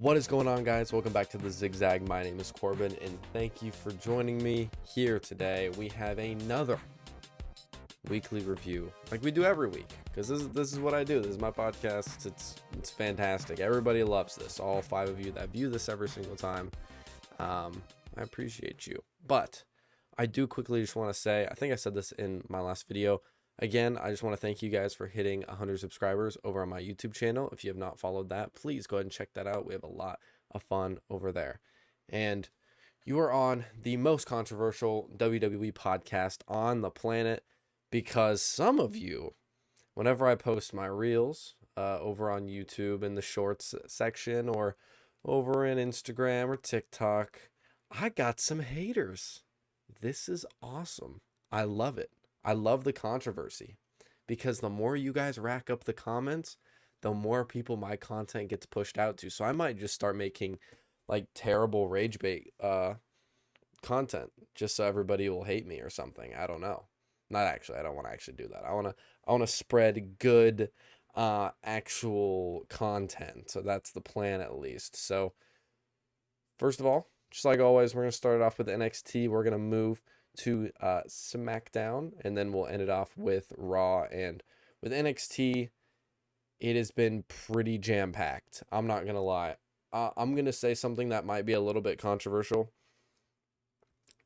What is going on, guys? Welcome back to the ZigZag. My name is Corbin, and thank you for joining me here today. We have another weekly review, like we do every week, because this is what I do. This is my podcast. It's fantastic. Everybody loves this. All 5 of you that view this every single time, I appreciate you. But I do quickly just want to say, I think I said this in my last video. Again, I just want to thank you guys for hitting 100 subscribers over on my YouTube channel. If you have not followed that, please go ahead and check that out. We have a lot of fun over there. And you are on the most controversial WWE podcast on the planet, because some of you, whenever I post my reels over on YouTube in the shorts section or over in Instagram or TikTok, I got some haters. This is awesome. I love it. I love the controversy, because the more you guys rack up the comments, the more people my content gets pushed out to. So I might just start making like terrible rage bait content just so everybody will hate me or something. I don't know. Not actually. I don't want to actually do that. I want to spread good actual content. So that's the plan, at least. So first of all, just like always, we're going to start it off with NXT. We're going to move to SmackDown, and then we'll end it off with Raw. And with NXT, it has been pretty jam-packed. I'm not gonna lie. I'm gonna say something that might be a little bit controversial.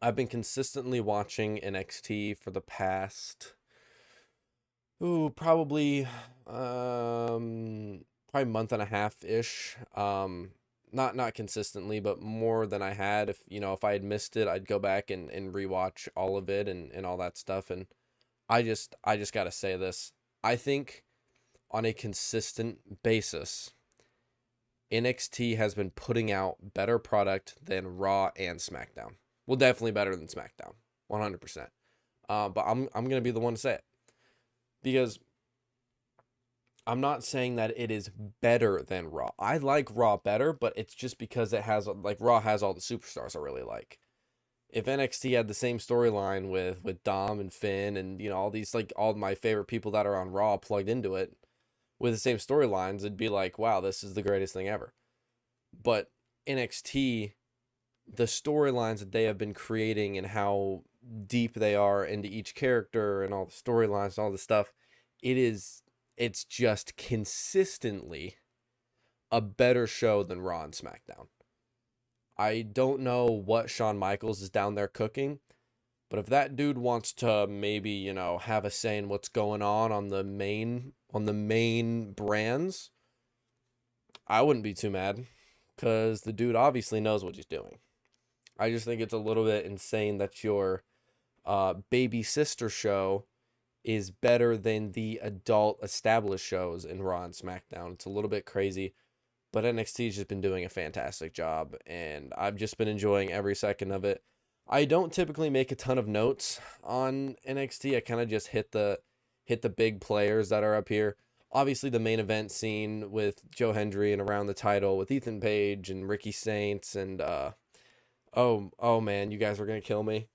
I've been consistently watching NXT for the past probably month and a half ish. Not consistently, but more than I had. If I had missed it, I'd go back and rewatch all of it and all that stuff. And I just gotta say this. I think on a consistent basis, NXT has been putting out better product than Raw and SmackDown. Well, definitely better than SmackDown, 100%. But I'm gonna be the one to say it, because I'm not saying that it is better than Raw. I like Raw better, but it's just because it has, like, Raw has all the superstars I really like. If NXT had the same storyline with Dom and Finn and, all these, like, all my favorite people that are on Raw plugged into it with the same storylines, it'd be like, wow, this is the greatest thing ever. But NXT, the storylines that they have been creating and how deep they are into each character and all the storylines and all the stuff, it's just consistently a better show than Raw and SmackDown. I don't know what Shawn Michaels is down there cooking, but if that dude wants to maybe, have a say in what's going on the main brands, I wouldn't be too mad, because the dude obviously knows what he's doing. I just think it's a little bit insane that your baby sister show is better than the adult established shows in Raw and SmackDown. It's a little bit crazy, but NXT's just been doing a fantastic job, and I've just been enjoying every second of it. I don't typically make a ton of notes on NXT. I kind of just hit the big players that are up here. Obviously, the main event scene with Joe Hendry and around the title with Ethan Page and Ricky Saints and oh man, you guys are gonna kill me.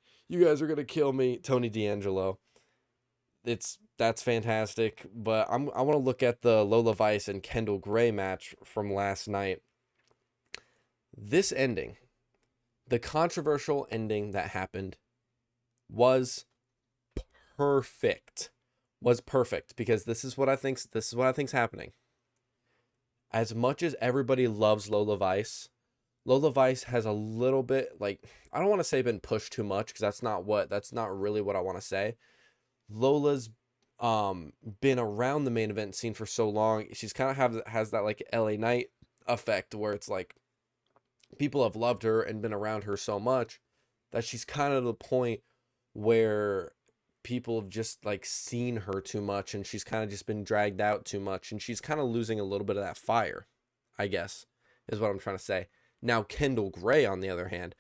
Tony D'Angelo. That's fantastic, but I want to look at the Lola Vice and Kendall Gray match from last night. This ending, the controversial ending that happened, was perfect. Because this is what I think's happening. As much as everybody loves Lola Vice has a little bit, like, I don't want to say been pushed too much, because that's not really what I want to say. Lola's been around the main event scene for so long. She's kind of has that, like, LA Knight effect, where it's like people have loved her and been around her so much that she's kind of the point where people have just, like, seen her too much, and she's kind of just been dragged out too much, and she's kind of losing a little bit of that fire, I guess, is what I'm trying to say. Now, Kendall Gray, on the other hand,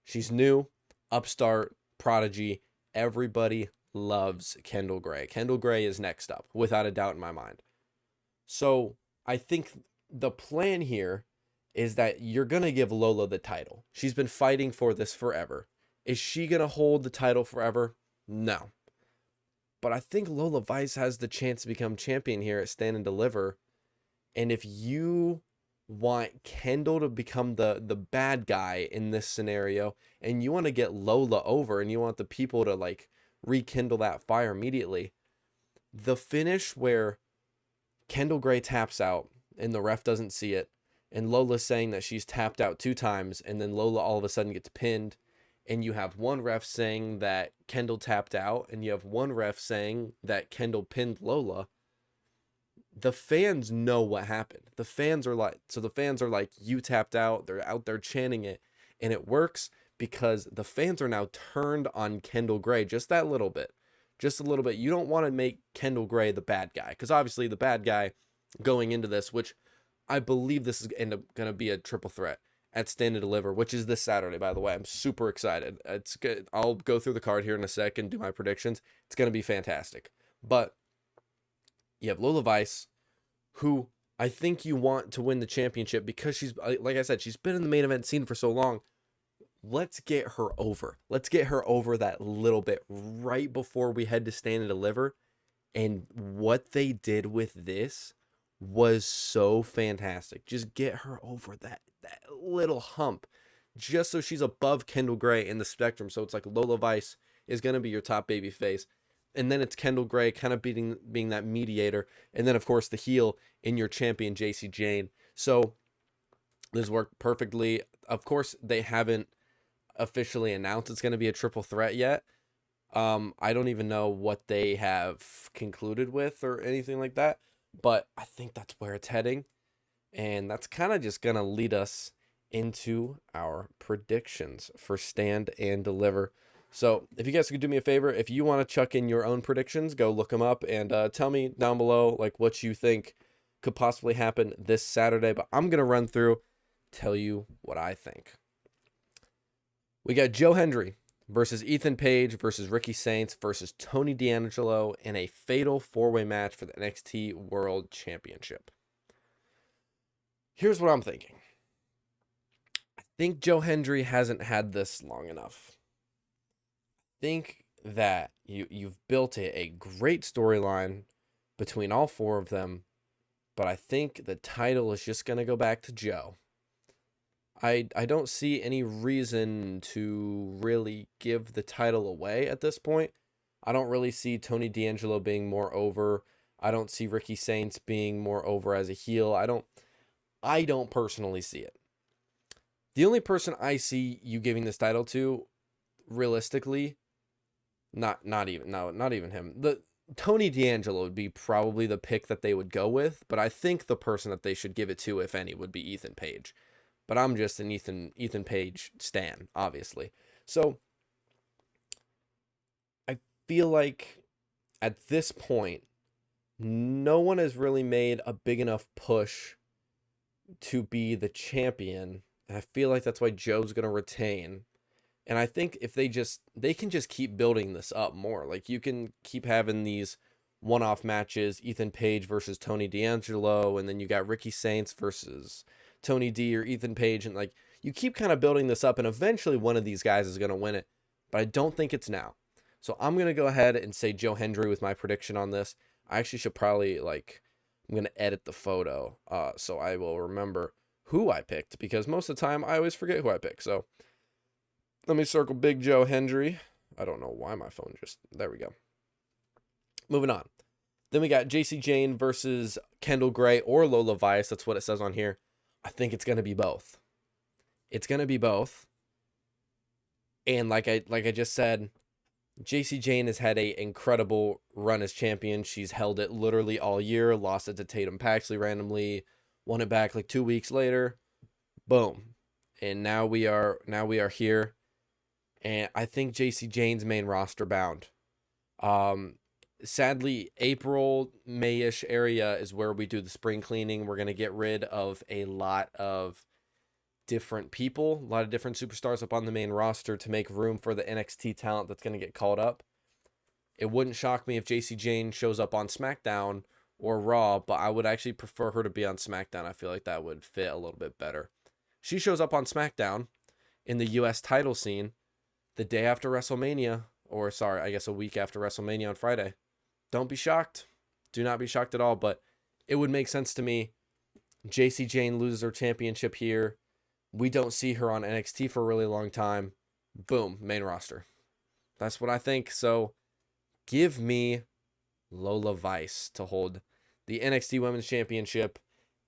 she's new, upstart, prodigy. Everybody loves Kendall Gray. Kendall Gray is next up, without a doubt in my mind. So I think the plan here is that you're going to give Lola the title. She's been fighting for this forever. Is she going to hold the title forever? No. But I think Lola Vice has the chance to become champion here at Stand and Deliver. And if you want Kendall to become the bad guy in this scenario, and you want to get Lola over, and you want the people to like rekindle that fire immediately. The finish where Kendall Gray taps out and the ref doesn't see it, and Lola's saying that she's tapped out 2 times, and then Lola all of a sudden gets pinned, and you have one ref saying that Kendall tapped out, and you have one ref saying that Kendall pinned Lola. The fans know what happened. The fans are like, you tapped out. They're out there chanting it, and it works because the fans are now turned on Kendall Gray just that little bit. Just a little bit. You don't want to make Kendall Gray the bad guy, because obviously the bad guy going into this, which I believe this is going to be a triple threat at Stand and Deliver, which is this Saturday, by the way. I'm super excited. It's good. I'll go through the card here in a second, do my predictions. It's going to be fantastic. But you have Lola Vice, who I think you want to win the championship because she's, like I said, she's been in the main event scene for so long. Let's get her over. Let's get her over that little bit right before we head to Stand and Deliver. And what they did with this was so fantastic. Just get her over that little hump, just so she's above Kendall Gray in the spectrum. So it's like Lola Vice is going to be your top baby face. And then it's Kendall Gray kind of being that mediator. And then, of course, the heel in your champion, JC Jane. So this worked perfectly. Of course, they haven't officially announced it's going to be a triple threat yet. I don't even know what they have concluded with or anything like that. But I think that's where it's heading. And that's kind of just going to lead us into our predictions for Stand and Deliver. So if you guys could do me a favor, if you want to chuck in your own predictions, go look them up and tell me down below like what you think could possibly happen this Saturday. But I'm going to run through, tell you what I think. We got Joe Hendry versus Ethan Page versus Ricky Saints versus Tony D'Angelo in a fatal 4-way match for the NXT World Championship. Here's what I'm thinking. I think Joe Hendry hasn't had this long enough. Think that you've built a great storyline between all 4 of them, but I think the title is just going to go back to Joe. I don't see any reason to really give the title away at this point. I don't really see Tony D'Angelo being more over. I don't see Ricky Saints being more over as a heel. I don't personally see it. The only person I see you giving this title to, realistically, not even him. The Tony D'Angelo would be probably the pick that they would go with, but I think the person that they should give it to, if any, would be Ethan Page. But I'm just an Ethan Page stan, obviously. So I feel like at this point, no one has really made a big enough push to be the champion. And I feel like that's why Joe's going to retain. And I think if they can just keep building this up more. Like, you can keep having these one-off matches, Ethan Page versus Tony D'Angelo, and then you got Ricky Saints versus Tony D or Ethan Page, and like, you keep kind of building this up, and eventually one of these guys is going to win it. But I don't think it's now. So I'm going to go ahead and say Joe Hendry with my prediction on this. I actually should probably, I'm going to edit the photo so I will remember who I picked, because most of the time I always forget who I picked. So let me circle Big Joe Hendry. I don't know why my phone there we go. Moving on. Then we got JC Jane versus Kendall Gray or Lola Vice. That's what it says on here. I think it's going to be both. It's going to be both. And like I just said, JC Jane has had an incredible run as champion. She's held it literally all year, lost it to Tatum Paxley randomly, won it back like 2 weeks later. Boom. And now we are here. And I think JC Jane's main roster bound. Sadly, April, May-ish area is where we do the spring cleaning. We're going to get rid of a lot of different people, a lot of different superstars up on the main roster to make room for the NXT talent that's going to get called up. It wouldn't shock me if JC Jane shows up on SmackDown or Raw, but I would actually prefer her to be on SmackDown. I feel like that would fit a little bit better. She shows up on SmackDown in the U.S. title scene the day after WrestleMania, or sorry, I guess a week after WrestleMania on Friday. Don't be shocked. Do not be shocked at all, but it would make sense to me JC Jane loses her championship here. We don't see her on NXT for a really long time. Boom, main roster. That's what I think. So give me Lola Vice to hold the NXT Women's Championship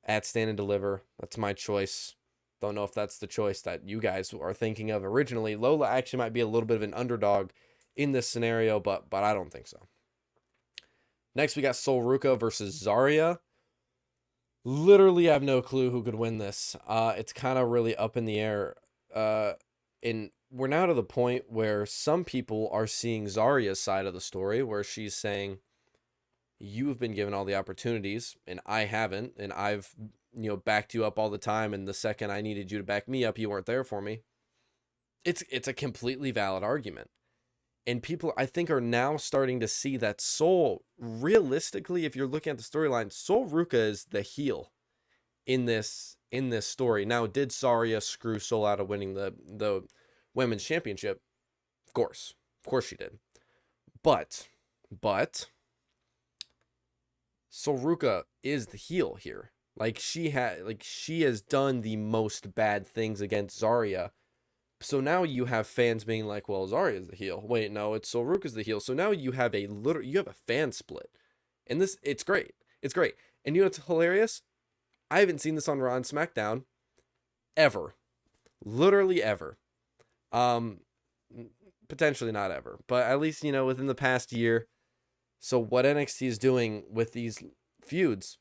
at Stand and Deliver. That's my choice. Don't know if that's the choice that you guys are thinking of originally. Lola actually might be a little bit of an underdog in this scenario, but I don't think so. Next, we got Sol Ruca versus Zarya. Literally have no clue who could win this. It's kind of really up in the air. And we're now to the point where some people are seeing Zarya's side of the story, where she's saying, you've been given all the opportunities and I haven't, and I've backed you up all the time, and the second I needed you to back me up, you weren't there for me. It's a completely valid argument. And people, I think, are now starting to see that Sol, realistically, if you're looking at the storyline, Sol Ruca is the heel in this story. Now, did Zarya screw Sol out of winning the women's championship? Of course she did. But Sol Ruca is the heel here. She has done the most bad things against Zarya. So now you have fans being like, well, Zarya is the heel. Wait, no, it's Sol Ruca's the heel. So now you have a fan split. And it's great. It's great. And you know what's hilarious? I haven't seen this on Raw and SmackDown ever. Literally ever. Potentially not ever, but at least, within the past year. So what NXT is doing with these feuds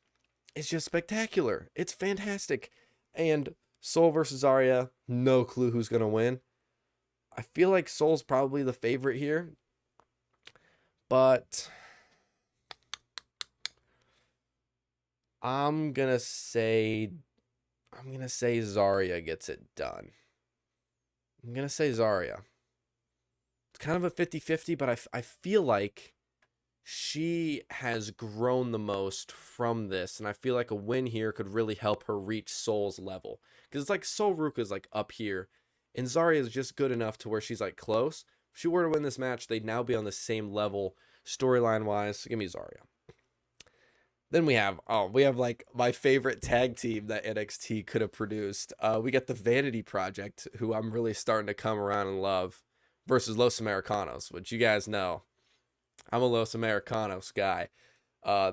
is just spectacular. It's fantastic. And Sol versus Zarya, no clue who's going to win. I feel like Sol's probably the favorite here. But I'm going to say Zarya gets it done. I'm going to say Zarya. It's kind of a 50-50, but I feel like she has grown the most from this, and I feel like a win here could really help her reach Sol's level. Because it's like Sol Ruca is like up here, and Zarya is just good enough to where she's like close. If she were to win this match, they'd now be on the same level storyline-wise. So give me Zarya. Then we have like my favorite tag team that NXT could have produced. We got the Vanity Project, who I'm really starting to come around and love, versus Los Americanos, which you guys know. I'm a Los Americanos guy.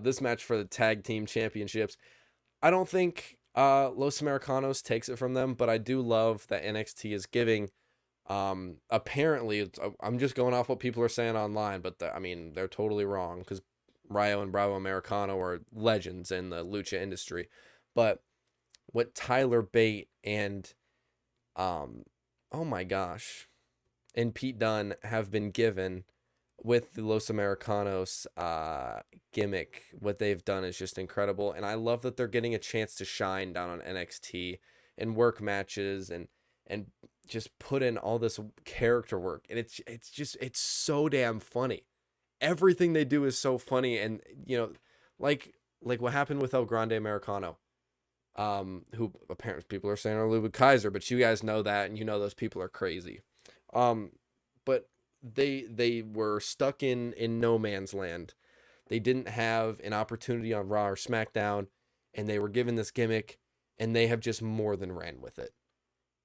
This match for the tag team championships. I don't think Los Americanos takes it from them, but I do love that NXT is giving. Apparently, I'm just going off what people are saying online, but they're totally wrong, because Rayo and Bravo Americano are legends in the lucha industry. But what Tyler Bate and oh my gosh, and Pete Dunne have been given with the Los Americanos gimmick, what they've done is just incredible. And I love that they're getting a chance to shine down on NXT and work matches and just put in all this character work. And it's so damn funny. Everything they do is so funny. And, like what happened with El Grande Americano, who apparently people are saying are Ludwig Kaiser, but you guys know that, and those people are crazy. But they were stuck in no man's land. They didn't have an opportunity on Raw or SmackDown, and they were given this gimmick, and they have just more than ran with it.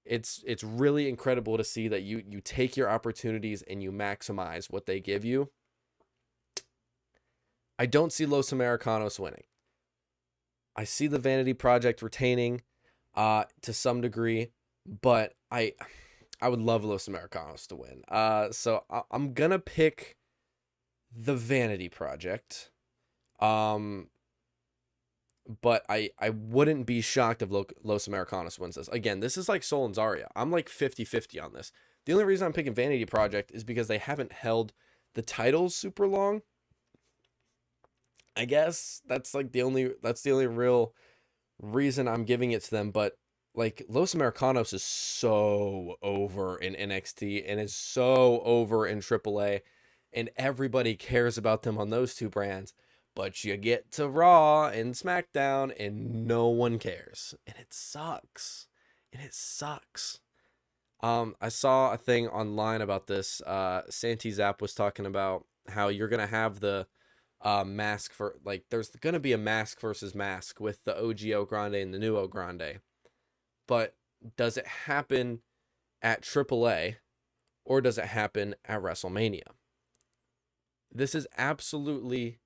It's really incredible to see that you take your opportunities and you maximize what they give you. I don't see Los Americanos winning. I see the Vanity Project retaining to some degree, but I would love Los Americanos to win. So I'm going to pick the Vanity Project. But I wouldn't be shocked if Los Americanos wins this. Again, this is like Sol and Zarya. I'm like 50-50 on this. The only reason I'm picking Vanity Project is because they haven't held the titles super long. I guess that's the only real reason I'm giving it to them. But like, Los Americanos is so over in NXT and is so over in AAA, and everybody cares about them on those two brands. But you get to Raw and SmackDown and no one cares. And it sucks. I saw a thing online about this. Santi Zap was talking about how you're going to have the mask for, like, there's going to be a mask versus mask with the OG O Grande and the new O Grande. But does it happen at AAA or does it happen at WrestleMania? This is absolutely,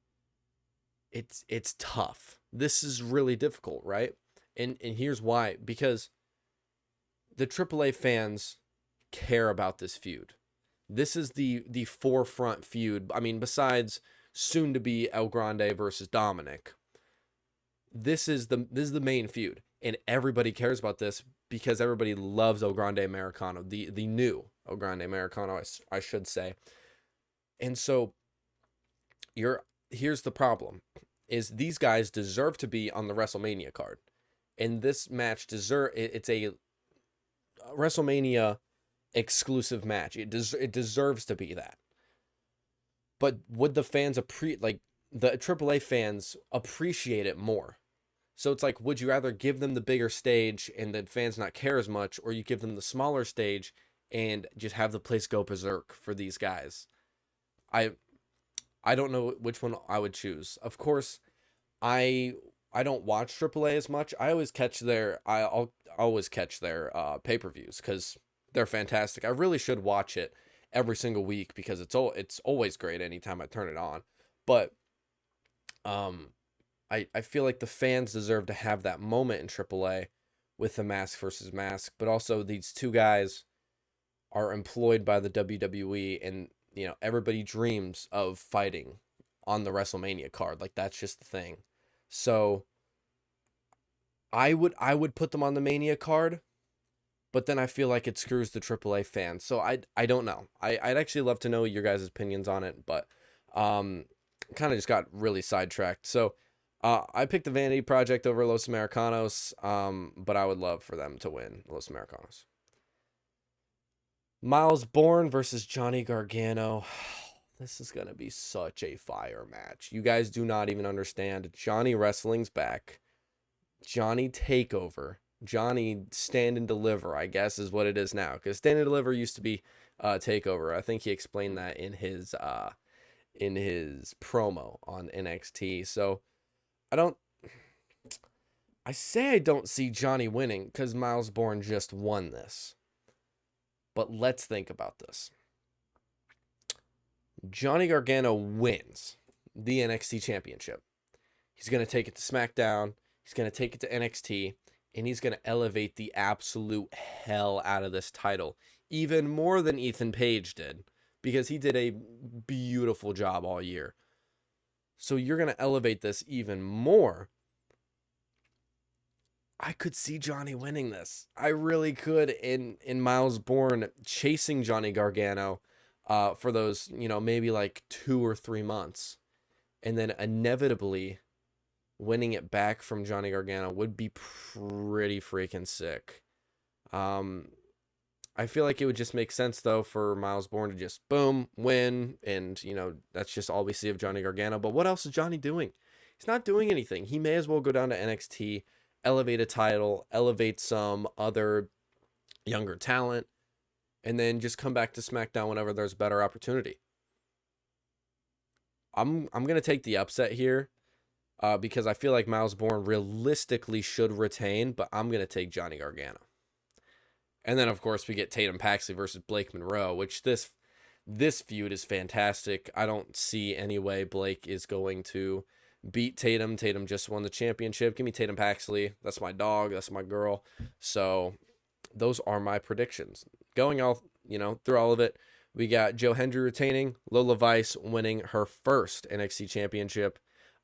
it's tough. This is really difficult, right? And here's why. Because the AAA fans care about this feud. This is the forefront feud. I mean, besides soon to be El Grande versus Dominik, this is the main feud, and everybody cares about this because everybody loves El Grande Americano, the new El Grande Americano, I should say. And so here's the problem, is these guys deserve to be on the WrestleMania card. And this match it's a WrestleMania exclusive match. It deserves to be that. But would the fans the AAA fans appreciate it more? So it's like, would you rather give them the bigger stage and the fans not care as much, or you give them the smaller stage and just have the place go berserk for these guys? I don't know which one I would choose. Of course, I don't watch AAA as much. I'll always catch their pay-per-views because they're fantastic. I really should watch it every single week because it's always great anytime I turn it on. But I feel like the fans deserve to have that moment in AAA with the mask versus mask, but also these two guys are employed by the WWE, and everybody dreams of fighting on the WrestleMania card. Like, that's just the thing. So I would put them on the Mania card, but then I feel like it screws the AAA fans. So I don't know. I'd actually love to know your guys' opinions on it, but kind of just got really sidetracked. So I picked the Vanity Project over Los Americanos, but I would love for them to win Los Americanos. Miles Bourne versus Johnny Gargano. This is going to be such a fire match. You guys do not even understand. Johnny Wrestling's back. Johnny Takeover. Johnny Stand and Deliver, I guess, is what it is now. Because Stand and Deliver used to be Takeover. I think he explained that in his promo on NXT. So I don't see Johnny winning because Miles Bourne just won this. But let's think about this. Johnny Gargano wins the NXT Championship. He's going to take it to SmackDown. He's going to take it to NXT. And he's going to elevate the absolute hell out of this title. Even more than Ethan Page did. Because he did a beautiful job all year. So you're going to elevate this even more. I could see Johnny winning this. I really could, in Miles Bourne chasing Johnny Gargano for those, maybe like 2 or 3 months. And then inevitably winning it back from Johnny Gargano would be pretty freaking sick. I feel like it would just make sense, though, for Miles Bourne to just, boom, win. And, that's just all we see of Johnny Gargano. But what else is Johnny doing? He's not doing anything. He may as well go down to NXT, elevate a title, elevate some other younger talent, and then just come back to SmackDown whenever there's a better opportunity. I'm going to take the upset here because I feel like Miles Bourne realistically should retain, but I'm going to take Johnny Gargano. And then, of course, we get Tatum Paxley versus Blake Monroe, which this feud is fantastic. I don't see any way Blake is going to beat Tatum. Tatum just won the championship. Give me Tatum Paxley. That's my dog. That's my girl. So those are my predictions. Going all, through all of it, we got Joe Hendry retaining, Lola Vice winning her first NXT championship.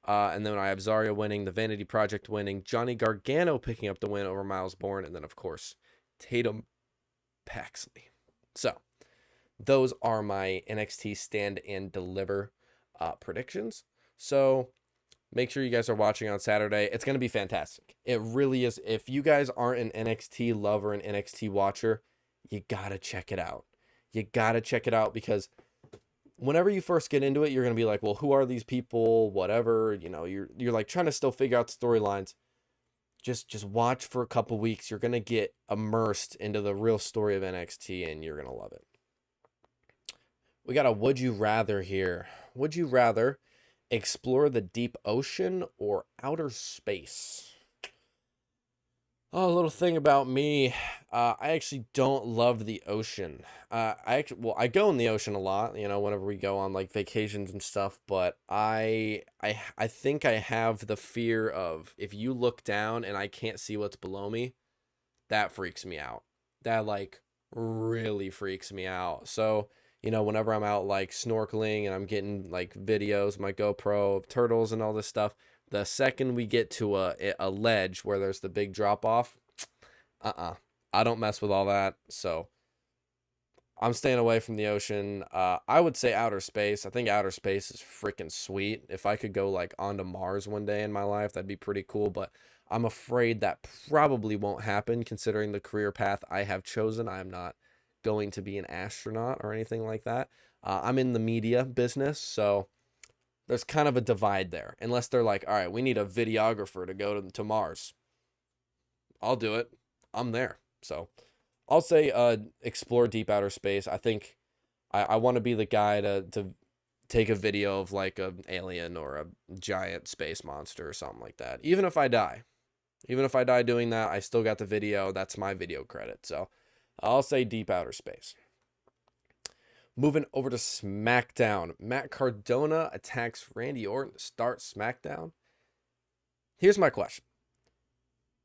And then I have Zarya winning, the Vanity Project winning, Johnny Gargano picking up the win over Miles Bourne, and then, of course, Tatum Paxley. So those are my NXT Stand and Deliver predictions. So make sure you guys are watching on Saturday. It's going to be fantastic. It really is. If you guys aren't an NXT lover and NXT watcher, you got to check it out. You got to check it out because whenever you first get into it, you're going to be like, well, who are these people? Whatever, you're like trying to still figure out the storylines. Just watch for a couple weeks. You're going to get immersed into the real story of NXT and you're going to love it. We got a would you rather here. Would you rather Explore the deep ocean or outer space? Oh, a little thing about me. I actually don't love the ocean. I go in the ocean a lot, whenever we go on like vacations and stuff, but I think I have the fear of if you look down and I can't see what's below me, that freaks me out. That like really freaks me out. So, whenever I'm out like snorkeling and I'm getting like videos, my GoPro of turtles and all this stuff, the second we get to a ledge where there's the big drop off, I don't mess with all that. So I'm staying away from the ocean. I would say outer space. I think outer space is freaking sweet. If I could go like onto Mars one day in my life, that'd be pretty cool. But I'm afraid that probably won't happen considering the career path I have chosen. I'm not going to be an astronaut or anything like that. I'm in the media business, so there's kind of a divide there. Unless they're like, all right, we need a videographer to go to Mars. I'll do it. I'm there. So I'll say explore deep outer space. I think I want to be the guy to take a video of like an alien or a giant space monster or something like that. Even if I die. Even if I die doing that, I still got the video. That's my video credit. So I'll say deep outer space. Moving over to SmackDown. Matt Cardona attacks Randy Orton to start SmackDown. Here's my question.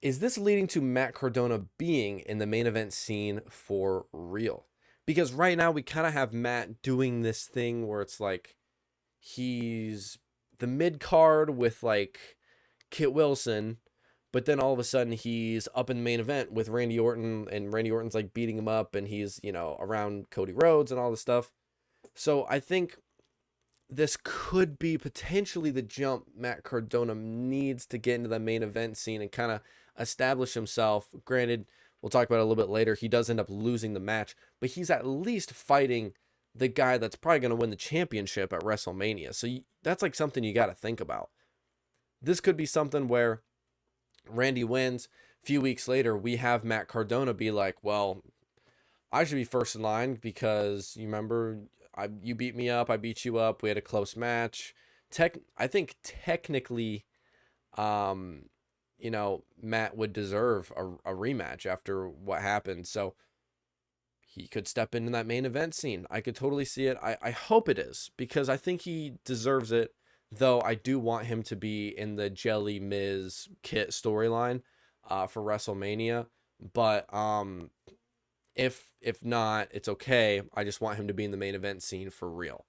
Is this leading to Matt Cardona being in the main event scene for real? Because right now we kind of have Matt doing this thing where it's like he's the mid card with like Kit Wilson, but then all of a sudden he's up in the main event with Randy Orton, and Randy Orton's like beating him up, and he's, around Cody Rhodes and all this stuff. So I think this could be potentially the jump Matt Cardona needs to get into the main event scene and kind of establish himself. Granted, we'll talk about it a little bit later. He does end up losing the match, but he's at least fighting the guy that's probably going to win the championship at WrestleMania. So that's like something you got to think about. This could be something where Randy wins. A few weeks later, we have Matt Cardona be like, well, I should be first in line because you remember you beat me up, I beat you up, we had a close match. I think technically, Matt would deserve a rematch after what happened. So he could step into that main event scene. I could totally see it. I hope it is because I think he deserves it. Though I do want him to be in the Jelly Miz Kit storyline for WrestleMania. But if not, it's okay. I just want him to be in the main event scene for real.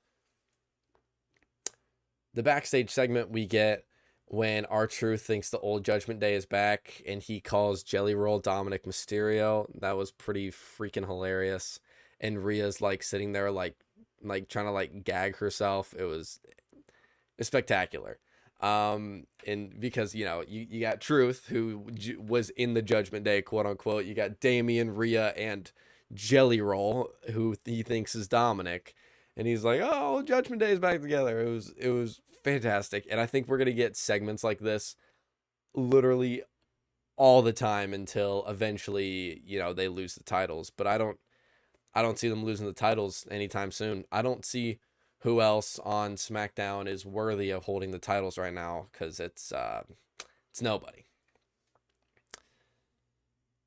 The backstage segment we get when R-Truth thinks the old Judgment Day is back and he calls Jelly Roll Dominik Mysterio. That was pretty freaking hilarious. And Rhea's like sitting there like trying to like gag herself. It was spectacular. And because you got Truth, who was in the Judgment Day, quote unquote. You got Damian, Rhea, and Jelly Roll, who he thinks is Dominic, and he's like, "Oh, Judgment Day is back together." It was fantastic, and I think we're gonna get segments like this literally all the time until eventually they lose the titles. But I don't see them losing the titles anytime soon. I don't see who else on SmackDown is worthy of holding the titles right now, because it's nobody.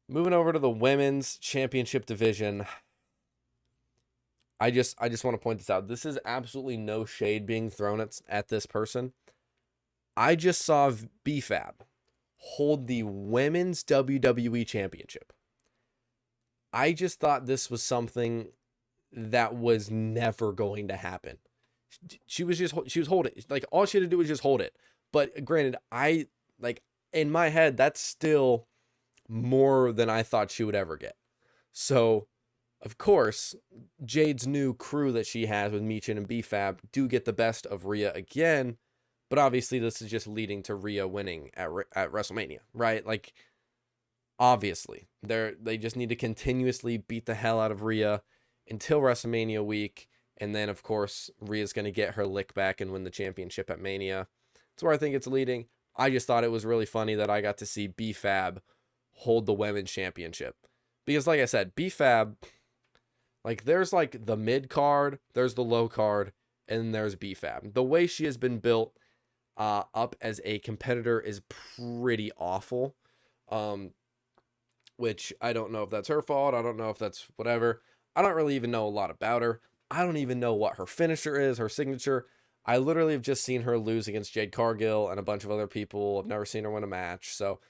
Moving over to the women's championship division. I just want to point this out. This is absolutely no shade being thrown at this person. I just saw BFAB hold the women's WWE championship. I just thought this was something that was never going to happen. She was holding it. Like, all she had to do was just hold it. But granted, in my head, that's still more than I thought she would ever get. So, of course, Jade's new crew that she has with Michin and BFAB do get the best of Rhea again. But obviously, this is just leading to Rhea winning at WrestleMania, right? Like, obviously, they just need to continuously beat the hell out of Rhea until WrestleMania week. And then, of course, Rhea's going to get her lick back and win the championship at Mania. That's where I think it's leading. I just thought it was really funny that I got to see BFAB hold the women's championship. Because, like I said, BFAB, like, there's, like, the mid card, there's the low card, and there's BFAB. The way she has been built up as a competitor is pretty awful. Which I don't know if that's her fault. I don't know if that's whatever. I don't really even know a lot about her. I don't even know what her finisher is, her signature. I literally have just seen her lose against Jade Cargill and a bunch of other people. I've never seen her win a match. So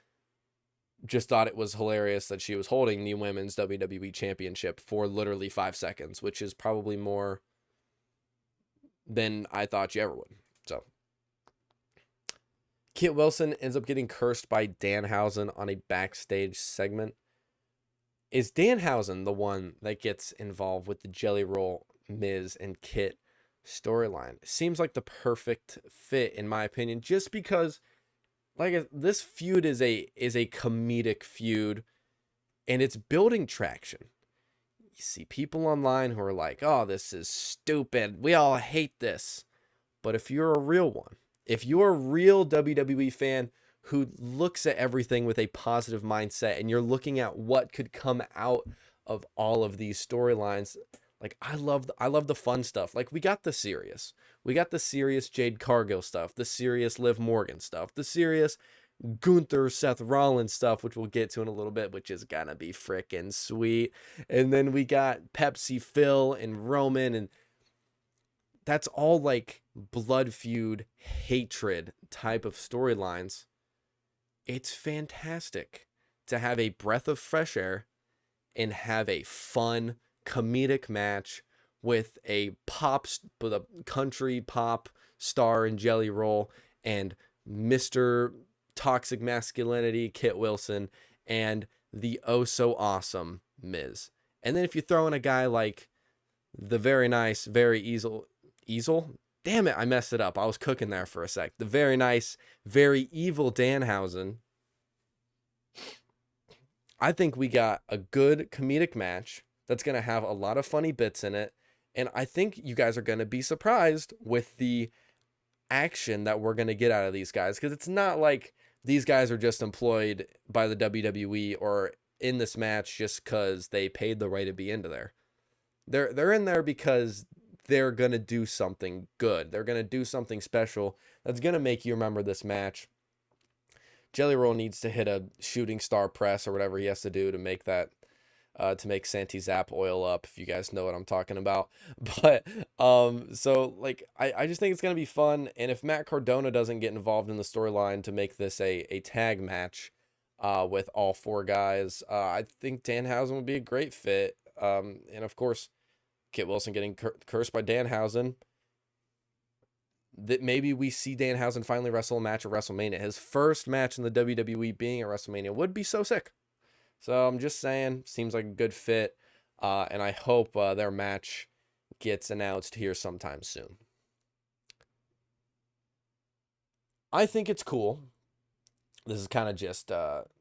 just thought it was hilarious that she was holding the women's WWE championship for literally 5 seconds, which is probably more than I thought she ever would. So Kit Wilson ends up getting cursed by Danhausen on a backstage segment. Is Danhausen the one that gets involved with the Jelly Roll, Miz, and Kit storyline? Seems like the perfect fit, in my opinion, just because this feud is a comedic feud, and it's building traction. You see people online who are like, oh, this is stupid. We all hate this. But if you're a real one, if you're a real WWE fan who looks at everything with a positive mindset and you're looking at what could come out of all of these storylines, like I love the fun stuff. Like we got the serious Jade Cargill stuff, the serious Liv Morgan stuff, the serious Gunther Seth Rollins stuff, which we'll get to in a little bit, which is gonna be freaking sweet. And then we got Pepsi Phil and Roman, and that's all like blood feud, hatred type of storylines. It's fantastic to have a breath of fresh air and have a fun comedic match with a country pop star in Jelly Roll and Mr. Toxic Masculinity Kit Wilson and the oh so awesome Miz. And then if you throw in a guy like the very nice, very Easel? Damn it, I messed it up. I was cooking there for a sec. The very nice, very evil Danhausen. I think we got a good comedic match that's going to have a lot of funny bits in it. And I think you guys are going to be surprised with the action that we're going to get out of these guys. Because it's not like these guys are just employed by the WWE or in this match just because they paid the right to be into there. They're in there because they're going to do something good. They're going to do something special that's going to make you remember this match. Jelly Roll needs to hit a shooting star press or whatever he has to do to make that, to make Santi Zap oil up, if you guys know what I'm talking about. But, so, like, I just think it's going to be fun. And if Matt Cardona doesn't get involved in the storyline to make this a tag match with all 4 guys, I think Danhausen would be a great fit. And, of course, Kit Wilson getting cursed by Danhausen. That maybe we see Danhausen finally wrestle a match at WrestleMania. His first match in the WWE being at WrestleMania would be so sick. So I'm just saying, seems like a good fit. And I hope their match gets announced here sometime soon. I think it's cool. This is kind of just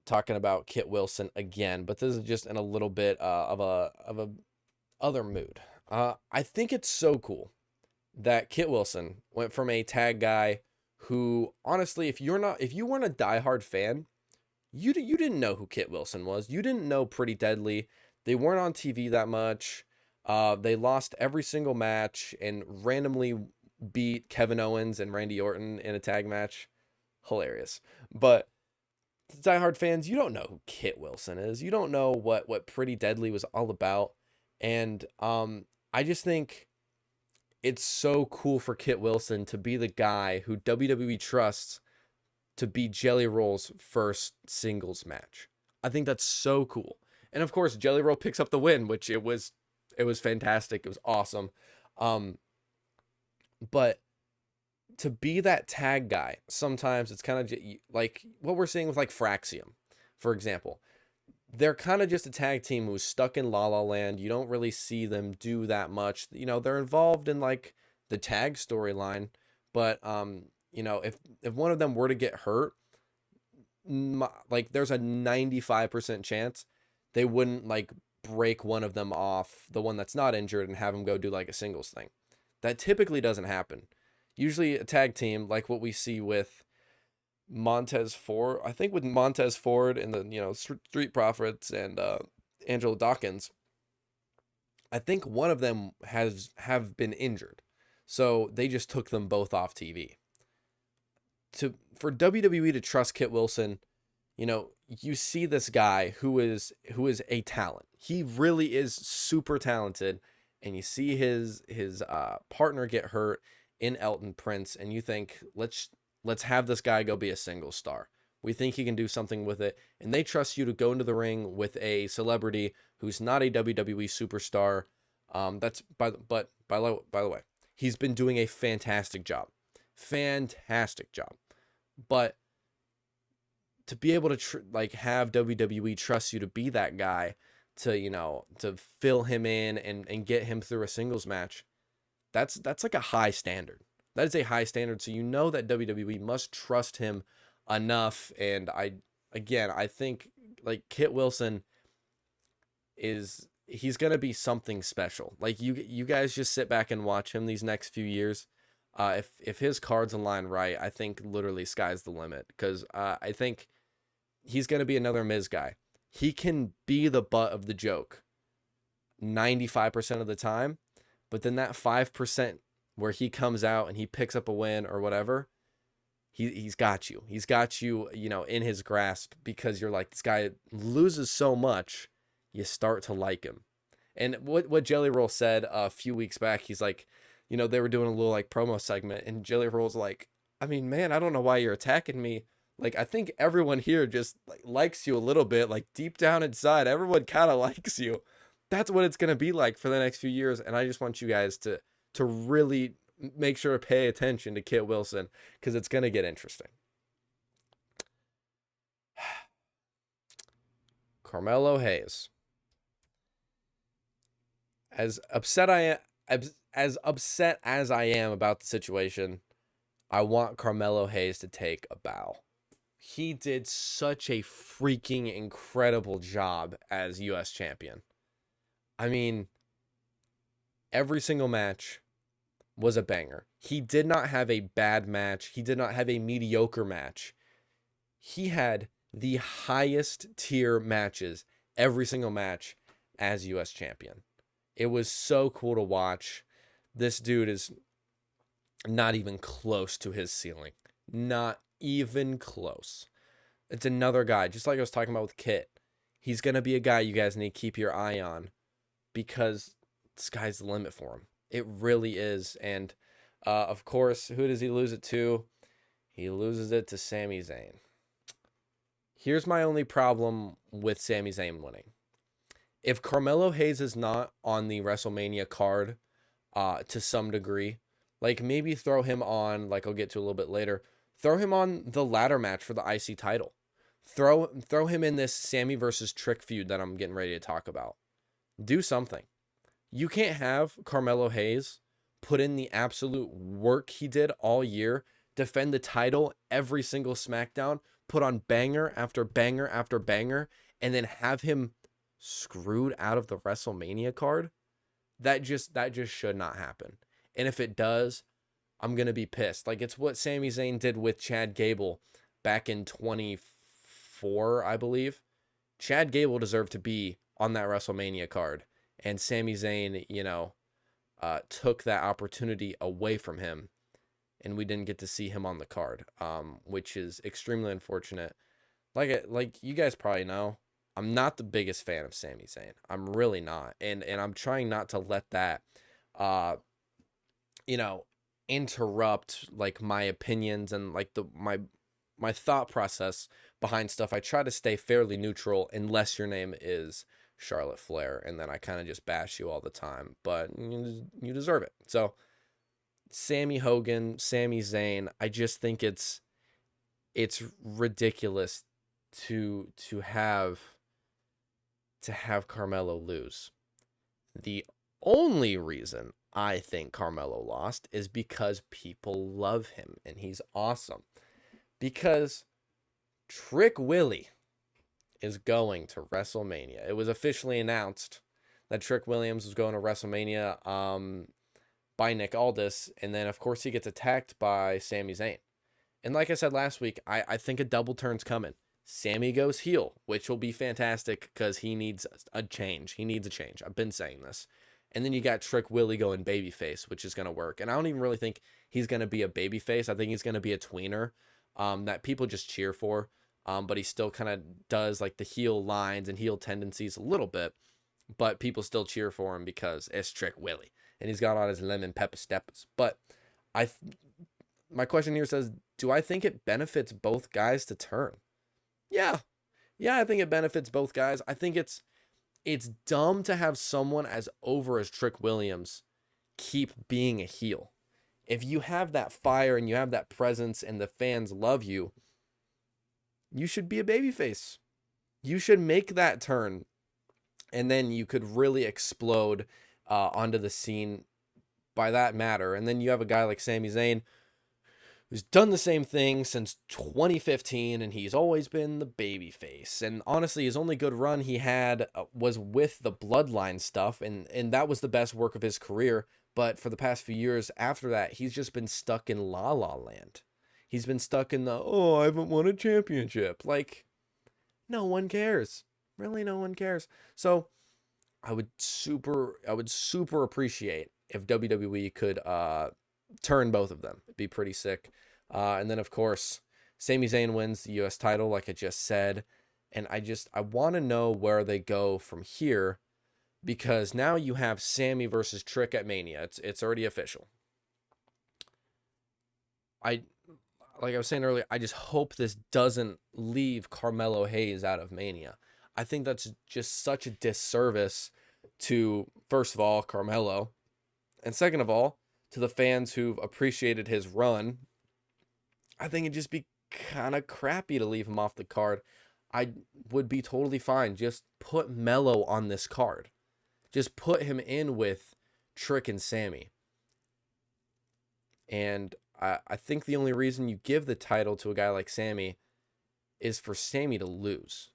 talking about Kit Wilson again, but this is just in a little bit of a other mood. I think it's so cool that Kit Wilson went from a tag guy who, honestly, if you weren't a diehard fan, you didn't know who Kit Wilson was. You didn't know Pretty Deadly. They weren't on TV that much. They lost every single match and randomly beat Kevin Owens and Randy Orton in a tag match. Hilarious. But diehard fans, you don't know who Kit Wilson is. You don't know what Pretty Deadly was all about. And I just think it's so cool for Kit Wilson to be the guy who WWE trusts to be Jelly Roll's first singles match. I think that's so cool. And of course, Jelly Roll picks up the win, which it was fantastic. It was awesome. But to be that tag guy, sometimes it's kind of like what we're seeing with like Fraxium, for example. They're kind of just a tag team who's stuck in La La Land. You don't really see them do that much. You know, they're involved in like the tag storyline, but you know, if one of them were to get hurt, like there's a 95% chance they wouldn't like break one of them off, the one that's not injured, and have them go do like a singles thing. That typically doesn't happen. Usually a tag team, like what we see with Montez Ford, I think with Montez Ford and the, you know, Street Profits and Angelo Dawkins, I think one of them have been injured. So they just took them both off TV. For WWE to trust Kit Wilson, you see this guy who is a talent. He really is super talented, and you see his partner get hurt in Elton Prince, and you think, let's have this guy go be a single star. We think he can do something with it, and they trust you to go into the ring with a celebrity who's not a WWE superstar. That's by the way, he's been doing a fantastic job, but to be able to have WWE trust you to be that guy, to fill him in and get him through a singles match, that's like a high standard. That is a high standard. So that WWE must trust him enough. And I think Kit Wilson he's gonna be something special. Like you guys just sit back and watch him these next few years. If his cards align right, I think literally sky's the limit, because I think he's gonna be another Miz guy. He can be the butt of the joke 95% of the time, but then that 5% where he comes out and he picks up a win or whatever, he's got you. He's got you, in his grasp, because you're like, this guy loses so much, you start to like him. And what Jelly Roll said a few weeks back, he's like, they were doing a little promo segment, and Jelly Roll's like, I mean, man, I don't know why you're attacking me. I think everyone here just likes you a little bit, deep down inside, everyone kind of likes you. That's what it's going to be like for the next few years. And I just want you guys to really make sure to pay attention to Kit Wilson, because it's going to get interesting. Carmelo Hayes. As upset as I am about the situation, I want Carmelo Hayes to take a bow. He did such a freaking incredible job as U.S. champion. I mean, every single match was a banger. He did not have a bad match. He did not have a mediocre match. He had the highest tier matches every single match as U.S. champion. It was so cool to watch. This dude is not even close to his ceiling. Not even close. It's another guy, just like I was talking about with Kit. He's going to be a guy you guys need to keep your eye on, because the sky's the limit for him. It really is. And, of course, who does he lose it to? He loses it to Sami Zayn. Here's my only problem with Sami Zayn winning. If Carmelo Hayes is not on the WrestleMania card, to some degree, maybe throw him on, I'll get to a little bit later, throw him on the ladder match for the IC title. Throw him in this Sammy versus Trick feud that I'm getting ready to talk about. Do something. You can't have Carmelo Hayes put in the absolute work he did all year, defend the title every single SmackDown, put on banger after banger after banger, and then have him screwed out of the WrestleMania card. That just should not happen. And if it does, I'm going to be pissed. It's what Sami Zayn did with Chad Gable back in 24, I believe. Chad Gable deserved to be on that WrestleMania card, and Sami Zayn, took that opportunity away from him, and we didn't get to see him on the card, which is extremely unfortunate. Like you guys probably know, I'm not the biggest fan of Sami Zayn. I'm really not. And I'm trying not to let that, interrupt my opinions and my thought process behind stuff. I try to stay fairly neutral unless your name is Charlotte Flair, and then I kind of just bash you all the time, but you deserve it. So Sammy Hogan, Sami Zayn, I just think it's ridiculous to have Carmelo lose. The only reason I think Carmelo lost is because people love him and he's awesome. Because Trick Willie is going to WrestleMania. It was officially announced that Trick Williams was going to WrestleMania by Nick Aldis, and then of course he gets attacked by Sami Zayn. And like I said last week, I think a double turn's coming. Sammy goes heel, which will be fantastic because he needs a change. He needs a change. I've been saying this. And then you got Trick Willie going babyface, which is going to work. And I don't even really think he's going to be a babyface. I think he's going to be a tweener that people just cheer for. But he still kind of does like the heel lines and heel tendencies a little bit. But people still cheer for him because it's Trick Willie. And he's got on his lemon pepper steppers. But my question here says, do I think it benefits both guys to turn? Yeah. Yeah, I think it benefits both guys. I think it's dumb to have someone as over as Trick Williams keep being a heel. If you have that fire and you have that presence and the fans love you, you should be a babyface. You should make that turn. And then you could really explode onto the scene by that matter. And then you have a guy like Sami Zayn who's done the same thing since 2015, and he's always been the babyface. And honestly, his only good run he had was with the Bloodline stuff, and that was the best work of his career. But for the past few years after that, he's just been stuck in La La Land. He's been stuck in I haven't won a championship. Like, no one cares. Really, no one cares. So I would super appreciate if WWE could turn both of them. It'd be pretty sick. And then, of course, Sami Zayn wins the U.S. title, like I just said. And I want to know where they go from here, because now you have Sami versus Trick at Mania. It's already official. Like I was saying earlier, I just hope this doesn't leave Carmelo Hayes out of Mania. I think that's just such a disservice to, first of all, Carmelo, and second of all, to the fans who've appreciated his run. I think it'd just be kind of crappy to leave him off the card. I would be totally fine. Just put Melo on this card. Just put him in with Trick and Sami. And I think the only reason you give the title to a guy like Sami is for Sami to lose.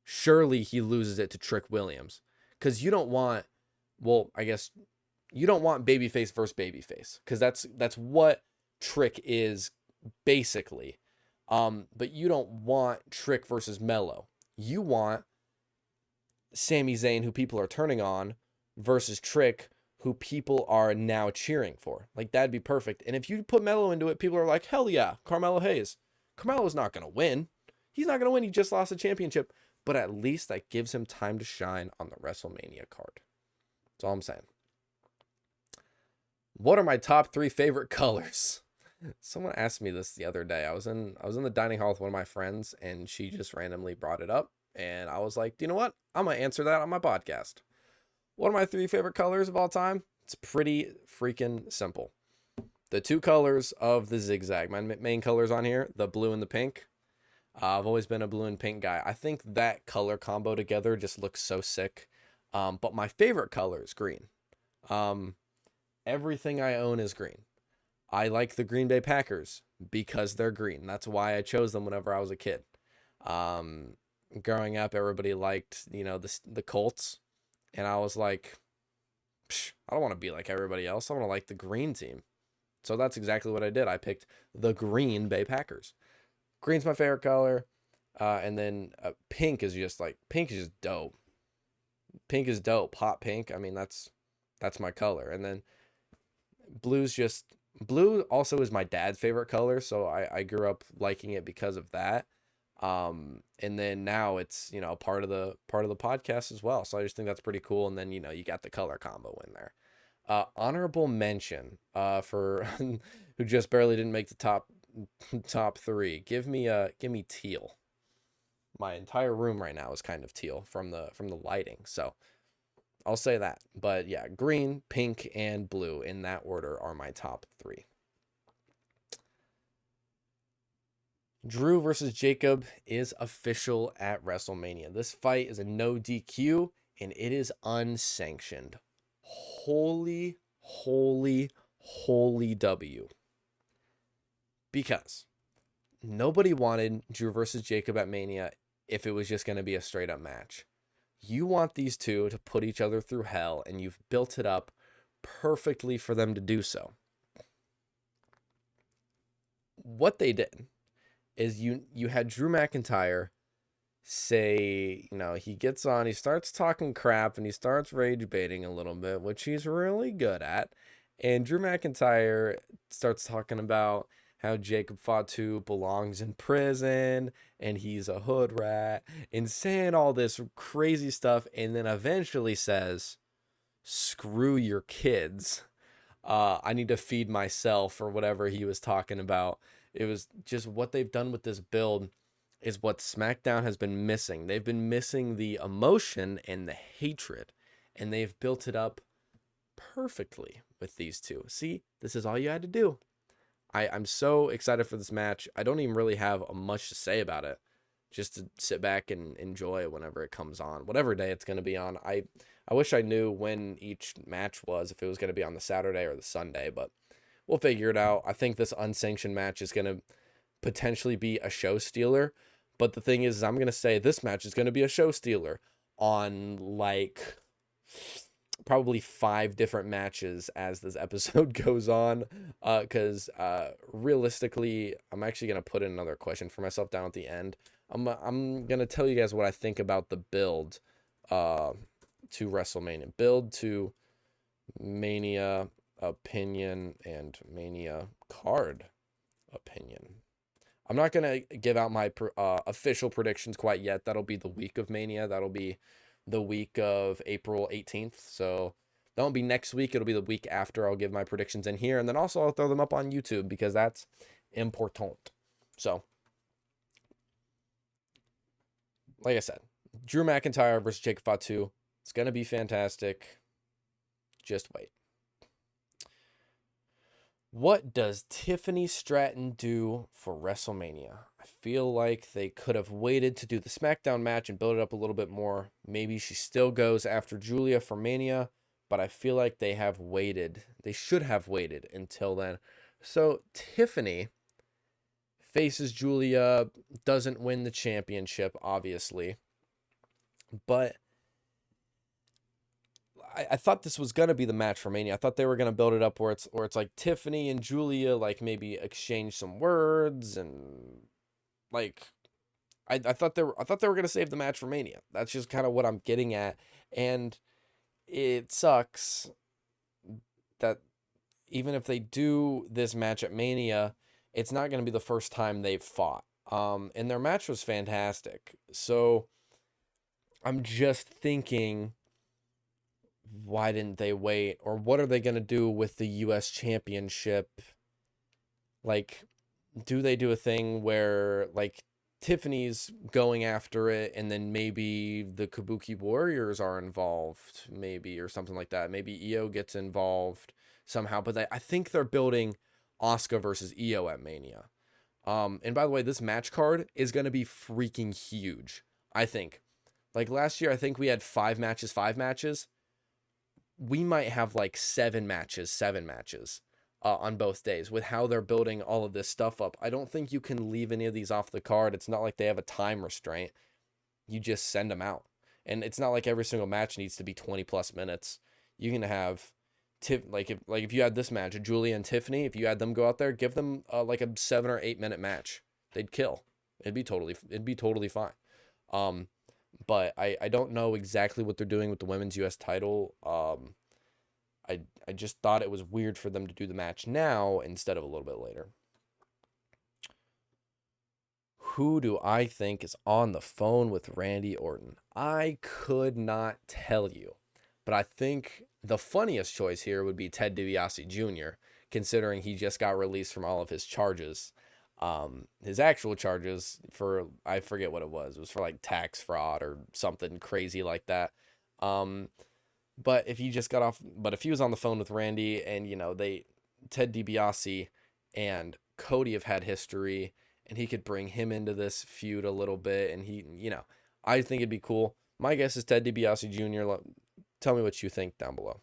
Surely he loses it to Trick Williams. Because you don't want, you don't want babyface versus babyface. Because that's what Trick is basically. But you don't want Trick versus Melo. You want Sami Zayn, who people are turning on, versus Trick, who people are now cheering for. Like, that'd be perfect. And if you put Melo into it, people are like, hell yeah, Carmelo Hayes. Carmelo's not going to win. He's not going to win. He just lost a championship. But at least that gives him time to shine on the WrestleMania card. That's all I'm saying. What are my top 3 favorite colors? Someone asked me this the other day. I was in the dining hall with one of my friends, and she just randomly brought it up. And I was like, do you know what? I'm going to answer that on my podcast. What are my 3 favorite colors of all time? It's pretty freaking simple. The 2 colors of the ZigZag. My main colors on here, the blue and the pink. I've always been a blue and pink guy. I think that color combo together just looks so sick. But my favorite color is green. Everything I own is green. I like the Green Bay Packers because they're green. That's why I chose them whenever I was a kid. Growing up, everybody liked, the Colts. And I was like, I don't want to be like everybody else. I want to like the green team. So that's exactly what I did. I picked the Green Bay Packers. Green's my favorite color. And then pink is just dope. Pink is dope. Hot pink. I mean, that's my color. And then blue also is my dad's favorite color. So I grew up liking it because of that. And then now it's, part of the podcast as well. So I just think that's pretty cool. And then, you got the color combo in there. Honorable mention, for who just barely didn't make the top 3. Give me teal. My entire room right now is kind of teal from the lighting. So I'll say that. But yeah, green, pink, and blue in that order are my top 3. Drew versus Jacob is official at WrestleMania. This fight is a no DQ, and it is unsanctioned. Holy W. Because nobody wanted Drew versus Jacob at Mania if it was just going to be a straight up match. You want these two to put each other through hell, and you've built it up perfectly for them to do so. What they did is you had Drew McIntyre say, he gets on, he starts talking crap, and he starts rage baiting a little bit, which he's really good at. And Drew McIntyre starts talking about how Jacob Fatu belongs in prison and he's a hood rat and saying all this crazy stuff, and then eventually says, screw your kids. I need to feed myself, or whatever he was talking about. It was just what they've done with this build is what SmackDown has been missing. They've been missing the emotion and the hatred, and they've built it up perfectly with these two. See, this is all you had to do. I'm so excited for this match. I don't even really have much to say about it. Just to sit back and enjoy it whenever it comes on, whatever day it's going to be on. I wish I knew when each match was, if it was going to be on the Saturday or the Sunday, but we'll figure it out. I think this unsanctioned match is going to potentially be a show stealer, but the thing is I'm going to say this match is going to be a show stealer on like probably 5 different matches as this episode goes on, because realistically, I'm actually going to put in another question for myself down at the end. I'm going to tell you guys what I think about the build to WrestleMania. Build to Mania opinion and Mania card opinion. I'm not going to give out my official predictions quite yet. That'll be the week of Mania. That'll be the week of April 18th. So that won't be next week. It'll be the week after. I'll give my predictions in here. And then also I'll throw them up on YouTube because that's important. So, like I said, Drew McIntyre versus Jacob Fatu. It's going to be fantastic. Just wait. What does Tiffany Stratton do for WrestleMania? I feel like they could have waited to do the SmackDown match and build it up a little bit more. Maybe she still goes after Julia for Mania, but I feel like they have waited. They should have waited until then. So Tiffany faces Julia, doesn't win the championship, obviously. But I thought this was gonna be the match for Mania. I thought they were gonna build it up where it's like Tiffany and Julia like maybe exchange some words, and like I thought they were gonna save the match for Mania. That's just kind of what I'm getting at, and it sucks that even if they do this match at Mania, it's not gonna be the first time they've fought. And their match was fantastic. So I'm just thinking, why didn't they wait? Or what are they going to do with the US Championship? Like, do they do a thing where, like, Tiffany's going after it, and then maybe the Kabuki Warriors are involved, maybe, or something like that. Maybe Io gets involved somehow. But I think they're building Asuka versus Io at Mania. And by the way, this match card is going to be freaking huge, I think. Like, last year, I think we had 5 matches. We might have like 7 matches on both days with how they're building all of this stuff up. I don't think you can leave any of these off the card. It's not like they have a time restraint. You just send them out. And it's not like every single match needs to be 20 plus minutes. You can have if you had this match, Julia and Tiffany, if you had them go out there, give them like a 7 or 8 minute match. They'd kill. It'd be totally fine. But I don't know exactly what they're doing with the women's US title. I just thought it was weird for them to do the match now instead of a little bit later. Who do I think is on the phone with Randy Orton? I could not tell you, but I think the funniest choice here would be Ted DiBiase Jr., considering he just got released from all of his charges. His actual charges for, I forget what it was. It was for like tax fraud or something crazy like that. But if he was on the phone with Randy, and Ted DiBiase and Cody have had history, and he could bring him into this feud a little bit, and I think it'd be cool. My guess is Ted DiBiase Jr. Tell me what you think down below.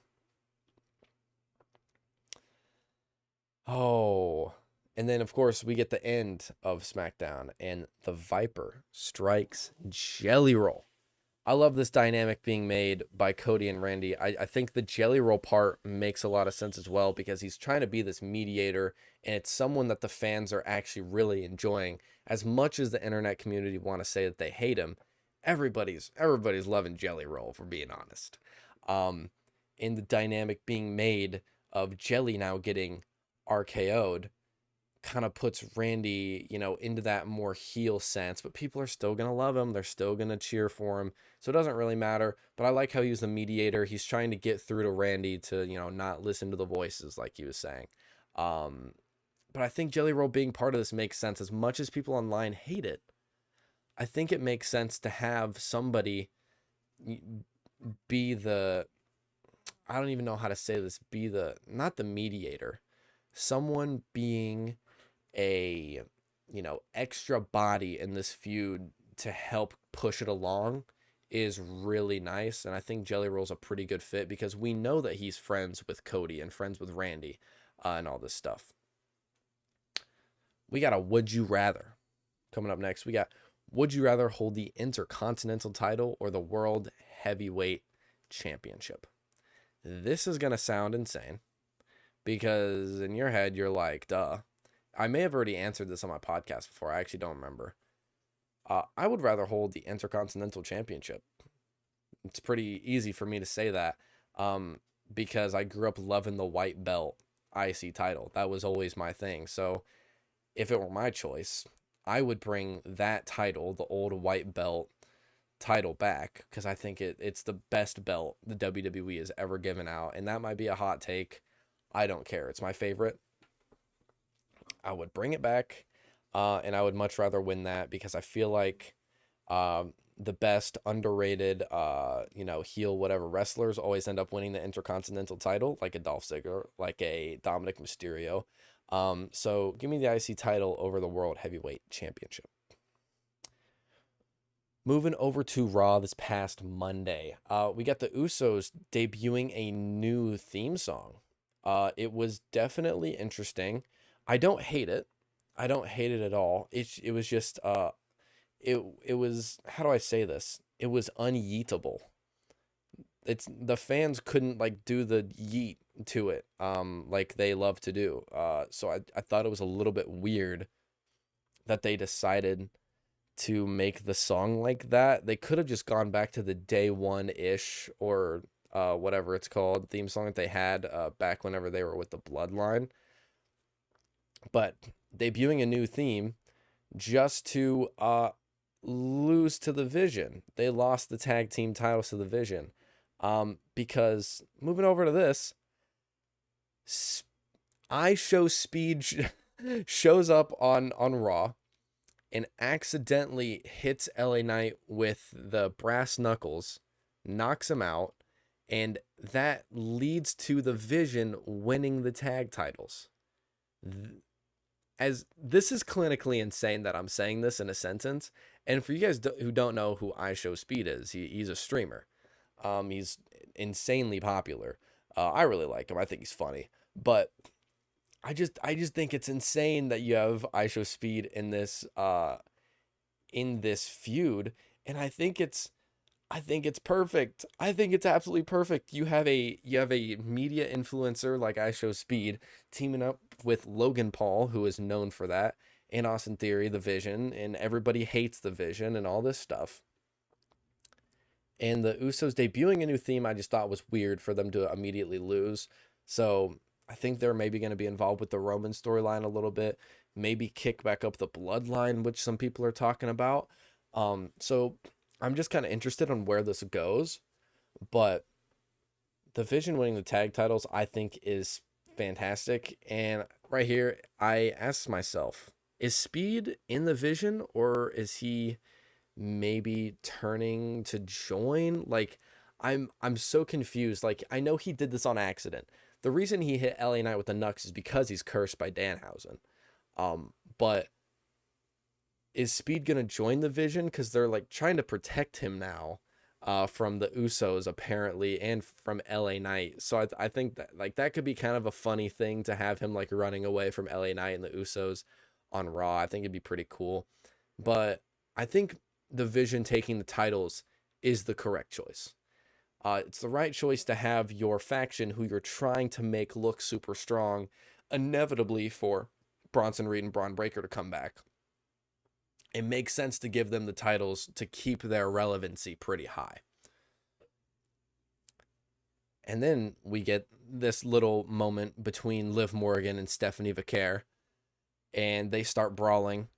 Oh, and then, of course, we get the end of SmackDown, and the Viper strikes Jelly Roll. I love this dynamic being made by Cody and Randy. I think the Jelly Roll part makes a lot of sense as well, because he's trying to be this mediator, and it's someone that the fans are actually really enjoying. As much as the internet community want to say that they hate him, everybody's loving Jelly Roll, if we're being honest. And the dynamic being made of Jelly now getting RKO'd kind of puts Randy, into that more heel sense, but people are still going to love him. They're still going to cheer for him. So it doesn't really matter, but I like how he's the mediator. He's trying to get through to Randy to, not listen to the voices like he was saying. But I think Jelly Roll being part of this makes sense. As much as people online hate it, I think it makes sense to have somebody be the, I don't even know how to say this, not the mediator, someone being a, extra body in this feud to help push it along is really nice. And I think Jelly Roll's a pretty good fit because we know that he's friends with Cody and friends with Randy and all this stuff. We got a Would You Rather coming up next. We got, would you rather hold the Intercontinental title or the World Heavyweight Championship? This is going to sound insane because in your head, you're like, duh. I may have already answered this on my podcast before. I actually don't remember. I would rather hold the Intercontinental Championship. It's pretty easy for me to say that because I grew up loving the white belt IC title. That was always my thing. So if it were my choice, I would bring that title, the old white belt title, back because I think it's the best belt the WWE has ever given out. And that might be a hot take. I don't care. It's my favorite. I would bring it back, and I would much rather win that because I feel like the best underrated, heel whatever wrestlers always end up winning the Intercontinental title, like a Dolph Ziggler, like a Dominik Mysterio. So give me the IC title over the World Heavyweight Championship. Moving over to Raw this past Monday, we got the Usos debuting a new theme song. It was definitely interesting. I don't hate it. I don't hate it at all. It was just it was, how do I say this? It was unyeetable. It's the fans couldn't do the yeet to it like they love to do. So I thought it was a little bit weird that they decided to make the song like that. They could have just gone back to the day one-ish or whatever it's called theme song that they had back whenever they were with the Bloodline. But debuting a new theme just to lose to the Vision. They lost the tag team titles to the Vision. Because moving over to this, I Show Speed shows up on Raw and accidentally hits LA Knight with the brass knuckles, knocks him out, and that leads to the Vision winning the tag titles. As this is clinically insane that I'm saying this in a sentence, and for you guys who don't know who I Show Speed is, he's a streamer. He's insanely popular. I really like him. I think he's funny, but I just think it's insane that you have I Show Speed in this feud, and I think it's perfect. I think it's absolutely perfect. You have a media influencer like I Show Speed teaming up with Logan Paul, who is known for that, and Austin Theory, the Vision, and everybody hates the Vision and all this stuff. And the Usos debuting a new theme I just thought was weird for them to immediately lose. So I think they're maybe going to be involved with the Roman storyline a little bit, maybe kick back up the Bloodline, which some people are talking about. So I'm just kind of interested on where this goes, but the Vision winning the tag titles, I think, is fantastic. And right here, I asked myself, is Speed in the Vision, or is he maybe turning to join? I'm so confused. I know he did this on accident. The reason he hit LA Knight with the Nux is because he's cursed by Danhausen. But is Speed going to join the Vision? Because they're trying to protect him now from the Usos apparently, and from LA Knight. So I think that that could be kind of a funny thing to have him running away from LA Knight and the Usos on Raw. I think it'd be pretty cool. But I think the Vision taking the titles is the correct choice. It's the right choice to have your faction, who you're trying to make look super strong, inevitably for Bronson Reed and Braun Breaker to come back it makes sense to give them the titles to keep their relevancy pretty high. And then we get this little moment between Liv Morgan and Stephanie Vaquer, and they start brawling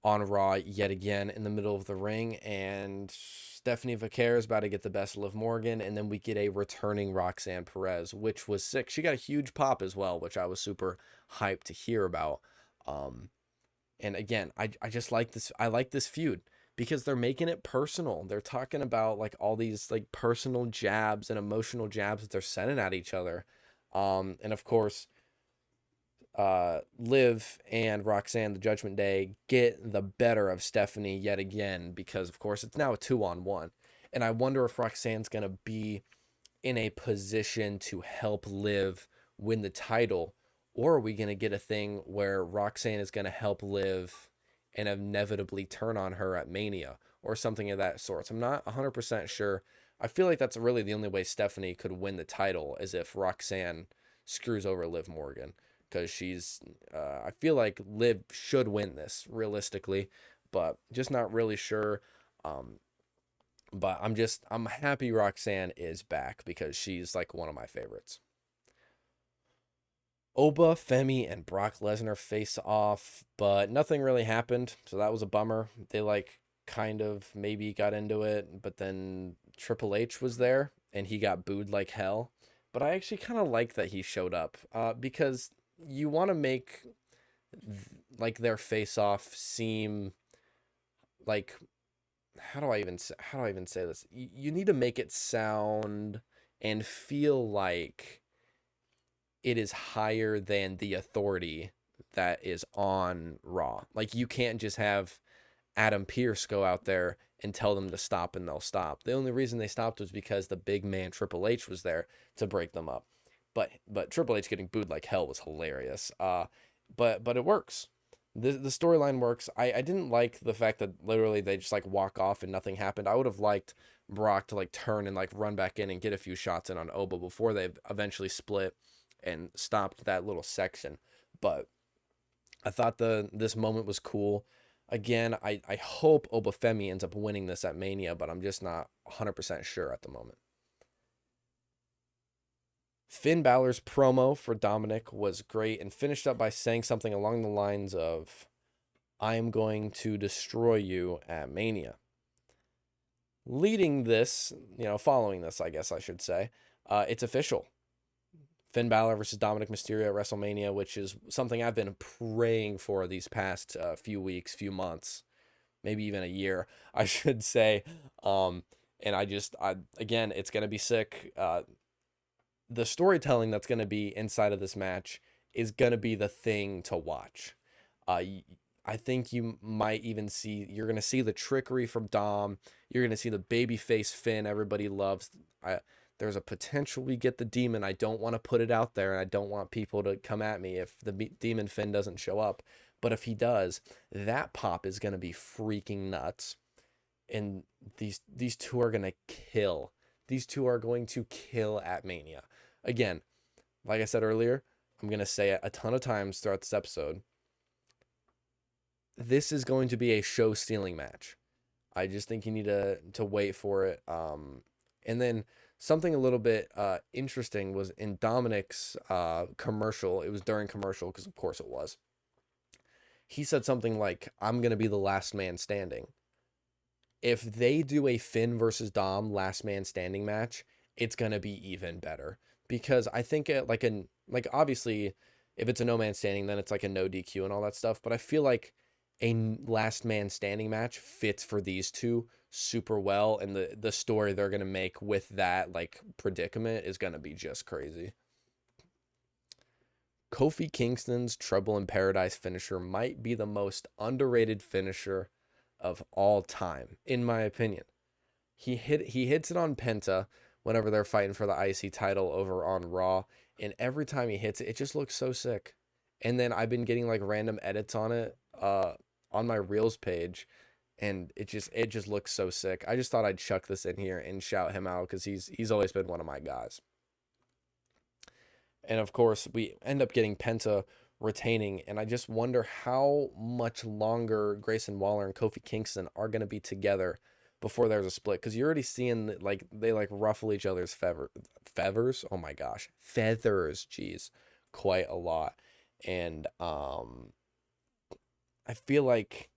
on Raw yet again in the middle of the ring, and Stephanie Vaquer is about to get the best of Liv Morgan, and then we get a returning Roxanne Perez, which was sick. She got a huge pop as well, which I was super hyped to hear about. And again, I just like this. I like this feud because they're making it personal. They're talking about like all these like personal jabs and emotional jabs that they're sending at each other. And of course, Liv and Roxanne, the Judgment Day, get the better of Stephanie yet again because, of course, it's now a 2-on-1. And I wonder if Roxanne's going to be in a position to help Liv win the title, or are we going to get a thing where Roxanne is going to help Liv and inevitably turn on her at Mania or something of that sort. So I'm not 100% sure. I feel like that's really the only way Stephanie could win the title is if Roxanne screws over Liv Morgan. Because she's, I feel like Liv should win this realistically, but just not really sure. But I'm happy Roxanne is back because she's like one of my favorites. Oba, Femi, and Brock Lesnar face off, but nothing really happened, so that was a bummer. They like kind of maybe got into it, but then Triple H was there and he got booed like hell. But I actually kind of like that he showed up because you want to make like their face off seem like how do I even say this? You need to make it sound and feel like it is higher than the authority that is on Raw. Like you can't just have Adam Pearce go out there and tell them to stop and they'll stop. The only reason they stopped was because the big man Triple H was there to break them up. But Triple H getting booed like hell was hilarious. But it works. The storyline works. I didn't like the fact that literally they just like walk off and nothing happened. I would have liked Brock to like turn and like run back in and get a few shots in on Oba before they eventually split and stopped that little section. But I thought this moment was cool. Again, I hope Oba Femi ends up winning this at Mania, but I'm just not 100% sure at the moment. Finn Balor's promo for Dominik was great and finished up by saying something along the lines of, I am going to destroy you at Mania. Leading this, following this, I guess I should say, it's official. Finn Bálor versus Dominik Mysterio at WrestleMania, which is something I've been praying for these past few weeks, few months, maybe even a year, I should say. And again, it's going to be sick. The storytelling that's going to be inside of this match is going to be the thing to watch. I think you might even you're going to see the trickery from Dom. You're going to see the babyface Finn everybody loves. There's a potential we get the demon. I don't want to put it out there, and I don't want people to come at me if the demon Finn doesn't show up. But if he does, that pop is going to be freaking nuts. And these two are going to kill. These two are going to kill at Mania. Again, like I said earlier, I'm going to say it a ton of times throughout this episode. This is going to be a show-stealing match. I just think you need to wait for it. And then something a little bit interesting was in Dominik's commercial. It was during commercial because, of course, it was. He said something like, I'm going to be the last man standing. If they do a Finn versus Dom last man standing match, it's going to be even better. Because I think obviously, if it's a no man standing, then it's like a no DQ and all that stuff. But I feel like a last man standing match fits for these two super well, and the story they're going to make with that like predicament is going to be just crazy. Kofi Kingston's Trouble in Paradise finisher might be the most underrated finisher of all time, in my opinion. He hits it on Penta whenever they're fighting for the IC title over on Raw, and every time he hits it, it just looks so sick. And then I've been getting like random edits on it on my Reels page, and it just looks so sick. I just thought I'd chuck this in here and shout him out because he's always been one of my guys. And of course, we end up getting Penta retaining. And I just wonder how much longer Grayson Waller and Kofi Kingston are going to be together before there's a split. Because you're already seeing that, like, they like ruffle each other's feathers. Oh my gosh, feathers. Jeez, quite a lot. And I feel like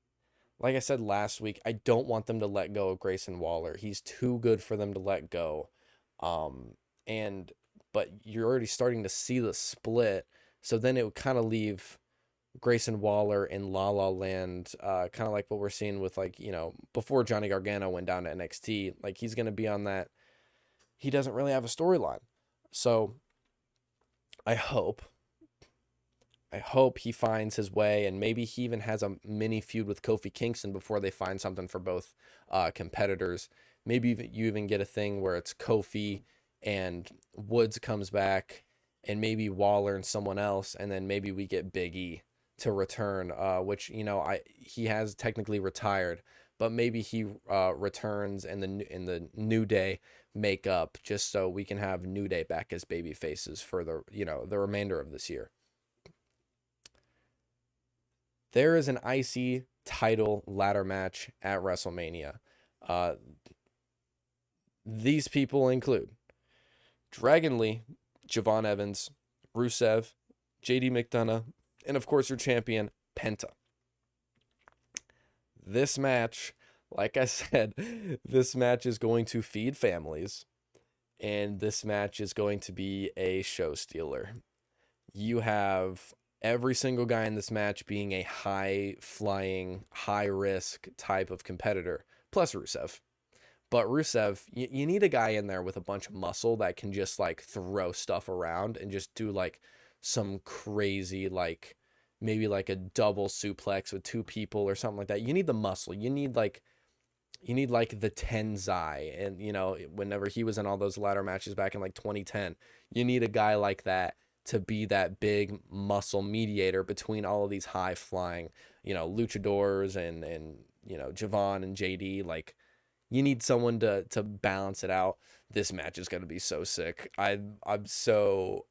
I said last week, I don't want them to let go of Grayson Waller. He's too good for them to let go. But you're already starting to see the split. So then it would kind of leave Grayson Waller in La La Land, kind of like what we're seeing with, like, before Johnny Gargano went down to NXT. Like, he's going to be on that. He doesn't really have a storyline. So I hope he finds his way, and maybe he even has a mini feud with Kofi Kingston before they find something for both competitors. Maybe you even get a thing where it's Kofi and Woods comes back, and maybe Waller and someone else, and then maybe we get Big E to return, which, he has technically retired, but maybe he returns in the New Day makeup, just so we can have New Day back as baby faces for the remainder of this year. There is an IC title ladder match at WrestleMania. These people include Dragon Lee, Javon Evans, Rusev, JD McDonough, and of course your champion, Penta. This match, like I said, this match is going to feed families, and this match is going to be a show stealer. You have every single guy in this match being a high-flying, high-risk type of competitor, plus Rusev. But Rusev, you need a guy in there with a bunch of muscle that can just, like, throw stuff around and just do, like, some crazy, like, maybe, like, a double suplex with two people or something like that. You need the muscle. You need the Tenzai. And, whenever he was in all those ladder matches back in, like, 2010, you need a guy like that to be that big muscle mediator between all of these high-flying, luchadors and Javon and JD. Like, you need someone to balance it out. This match is going to be so sick. I'm so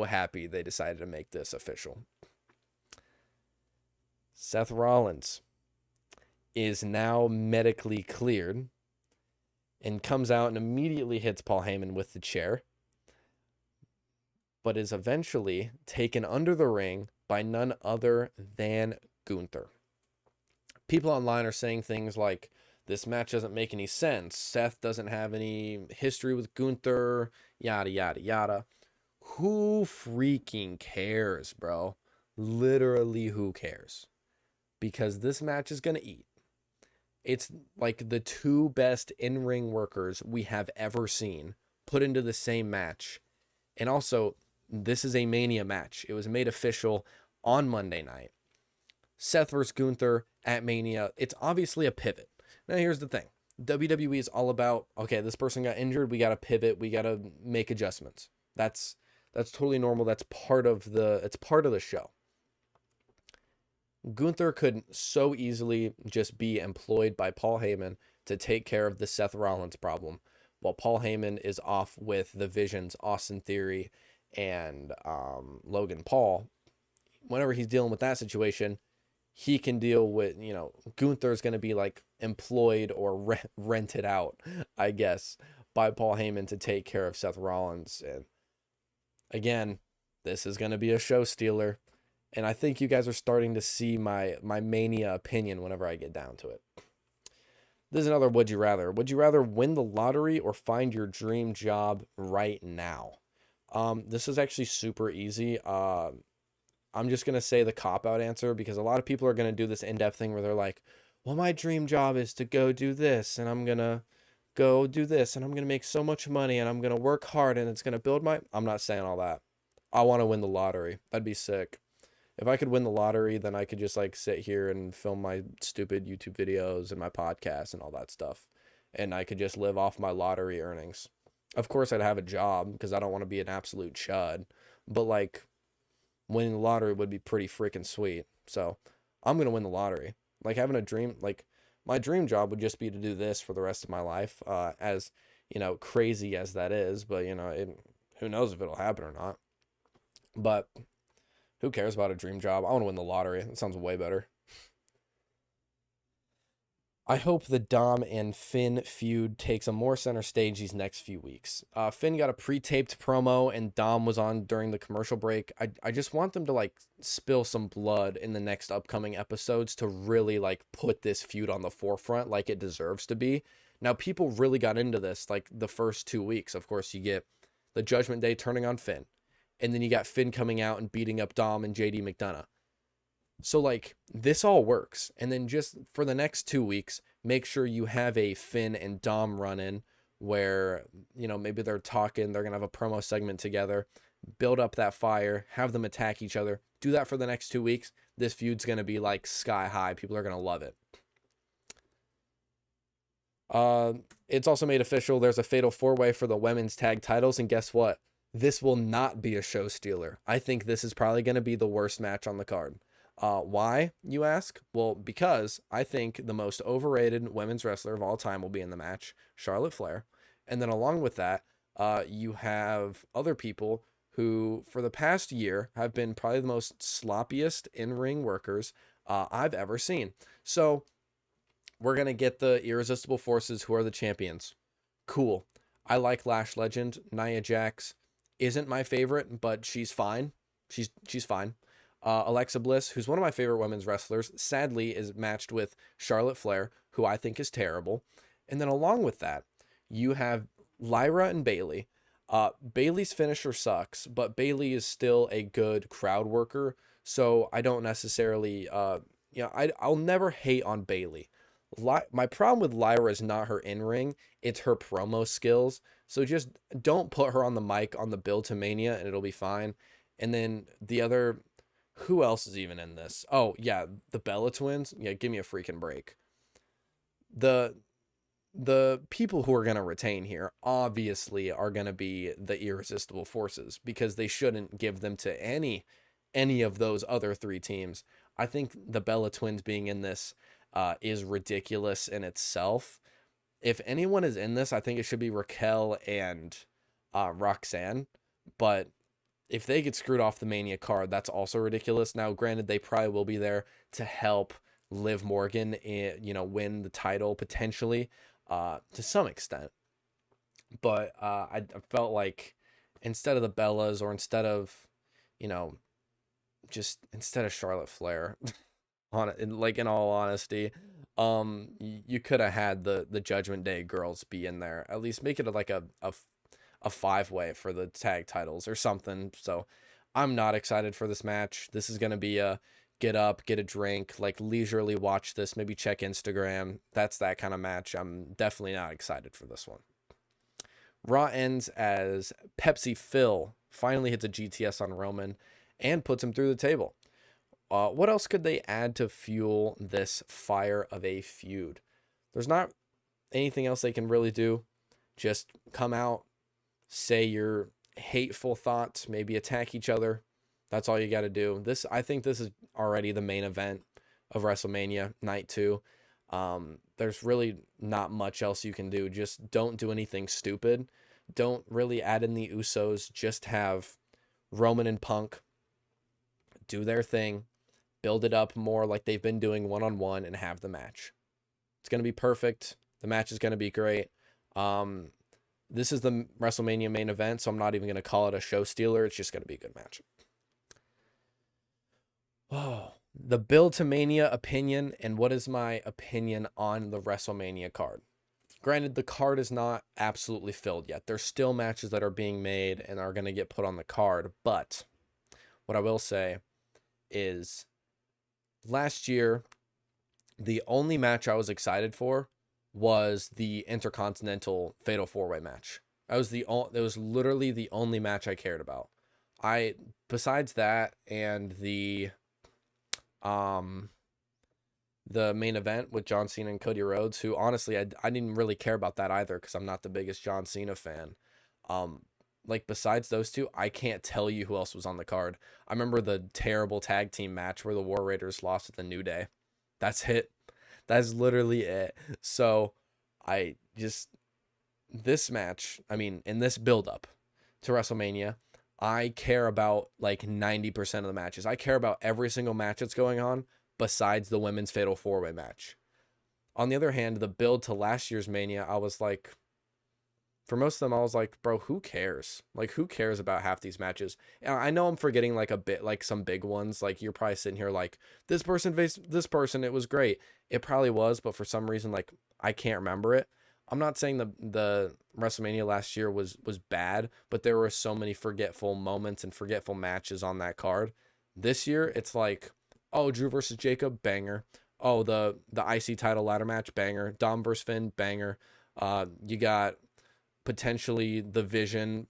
happy they decided to make this official. Seth Rollins is now medically cleared and comes out and immediately hits Paul Heyman with the chair, but is eventually taken under the ring by none other than Gunther. People online are saying things like, this match doesn't make any sense. Seth doesn't have any history with Gunther, yada, yada, yada. Who freaking cares, bro? Literally, who cares? Because this match is going to eat. It's like the two best in-ring workers we have ever seen put into the same match. And also, this is a Mania match. It was made official on Monday night. Seth versus Gunther at Mania. It's obviously a pivot. Now, here's the thing. WWE is all about, okay, this person got injured. We got to pivot. We got to make adjustments. That's totally normal. That's part of the show. Gunther could so easily just be employed by Paul Heyman to take care of the Seth Rollins problem, while Paul Heyman is off with the Visions, Austin Theory, and Logan Paul. Whenever he's dealing with that situation, he can deal with, Gunther's going to be like employed or rented out, I guess, by Paul Heyman to take care of Seth Rollins. And again, this is going to be a show stealer. And I think you guys are starting to see my Mania opinion whenever I get down to it. This is another would you rather. Would you rather win the lottery or find your dream job right now? This is actually super easy. I'm just going to say the cop-out answer, because a lot of people are going to do this in-depth thing where they're like, well, my dream job is to go do this, and I'm going to go do this, and I'm going to make so much money, and I'm going to work hard, and it's going to build my... I'm not saying all that. I want to win the lottery. That'd be sick. If I could win the lottery, then I could just like sit here and film my stupid YouTube videos and my podcast and all that stuff. And I could just live off my lottery earnings. Of course, I'd have a job because I don't want to be an absolute chud. But like, winning the lottery would be pretty freaking sweet. So I'm going to win the lottery. Like, having a dream, like my dream job would just be to do this for the rest of my life. As, crazy as that is. But, who knows if it'll happen or not. But Who cares about a dream job? I want to win the lottery. That sounds way better. I hope the Dom and Finn feud takes a more center stage these next few weeks. Finn got a pre-taped promo and Dom was on during the commercial break. I just want them to like spill some blood in the next upcoming episodes to really like put this feud on the forefront like it deserves to be. Now, people really got into this like the first 2 weeks. Of course, you get the Judgment Day turning on Finn, and then you got Finn coming out and beating up Dom and JD McDonough. So, like, this all works. And then just for the next 2 weeks, make sure you have a Finn and Dom run-in where, you know, maybe they're talking, they're going to have a promo segment together, build up that fire, have them attack each other. Do that for the next 2 weeks. This feud's going to be, like, sky high. People are going to love it. It's also made official. There's a fatal 4-way for the women's tag titles. And guess what? This will not be a show stealer. I think this is probably going to be the worst match on the card. Why, you ask? Well, because I think the most overrated women's wrestler of all time will be in the match, Charlotte Flair. And then along with that, you have other people who, for the past year, have been probably the most sloppiest in-ring workers I've ever seen. So we're going to get the Irresistible Forces, who are the champions. Cool. I like Lash Legend. Nia Jax isn't my favorite, but she's fine. She's fine. Alexa Bliss, who's one of my favorite women's wrestlers, sadly is matched with Charlotte Flair, who I think is terrible. And then along with that, you have Lyra and Bayley. Bayley's finisher sucks, but Bayley is still a good crowd worker. So I don't necessarily, I'll never hate on Bayley. My problem with Lyra is not her in-ring, it's her promo skills. So just don't put her on the mic on the build to Mania and it'll be fine. And then the other, who else is even in this? Oh, yeah, the Bella Twins. Yeah, give me a freaking break. The people who are going to retain here obviously are going to be the Irresistible Forces because they shouldn't give them to any of those other 3 teams. I think the Bella Twins being in this is ridiculous in itself. If anyone is in this, I think it should be Raquel and Roxanne. But if they get screwed off the Mania card, that's also ridiculous. Now, granted, they probably will be there to help Liv Morgan, win the title potentially to some extent. But I felt like instead of the Bellas or instead of Charlotte Flair, in all honesty, you could have had the Judgment Day girls be in there. At least make it like a 5-way for the tag titles or something. So I'm not excited for this match. This is going to be a get up, get a drink, like leisurely watch this, maybe check Instagram. That's that kind of match. I'm definitely not excited for this one. Raw ends as Pepsi Phil finally hits a GTS on Roman and puts him through the table. What else could they add to fuel this fire of a feud? There's not anything else they can really do. Just come out, say your hateful thoughts, maybe attack each other. That's all you got to do. I think this is already the main event of WrestleMania Night 2. There's really not much else you can do. Just don't do anything stupid. Don't really add in the Usos. Just have Roman and Punk do their thing, build it up more like they've been doing one-on-one, and have the match. It's going to be perfect. The match is going to be great. This is the WrestleMania main event, so I'm not even going to call it a show stealer. It's just going to be a good match. Oh, the build to Mania opinion, and what is my opinion on the WrestleMania card? Granted, the card is not absolutely filled yet. There's still matches that are being made and are going to get put on the card, but what I will say is last year, the only match I was excited for was the Intercontinental Fatal 4-Way match. That was literally the only match I cared about. Besides that and the main event with John Cena and Cody Rhodes, who honestly I didn't really care about that either because I'm not the biggest John Cena fan. Besides those two, I can't tell you who else was on the card. I remember the terrible tag team match where the War Raiders lost to the New Day. That's it. That's literally it. So this match, in this build up to WrestleMania, I care about like 90% of the matches. I care about every single match that's going on besides the women's fatal 4-way match. On the other hand, the build to last year's Mania, I was like, for most of them, I was like, bro, who cares? Like, who cares about half these matches? And I know I'm forgetting like a bit, like some big ones. Like, you're probably sitting here like, this person faced this person. It was great. It probably was, but for some reason, like, I can't remember it. I'm not saying the WrestleMania last year was bad, but there were so many forgetful moments and forgetful matches on that card. This year, it's like, oh, Drew versus Jacob, banger. Oh, the IC title ladder match, banger. Dom versus Finn, banger. You got potentially the Vision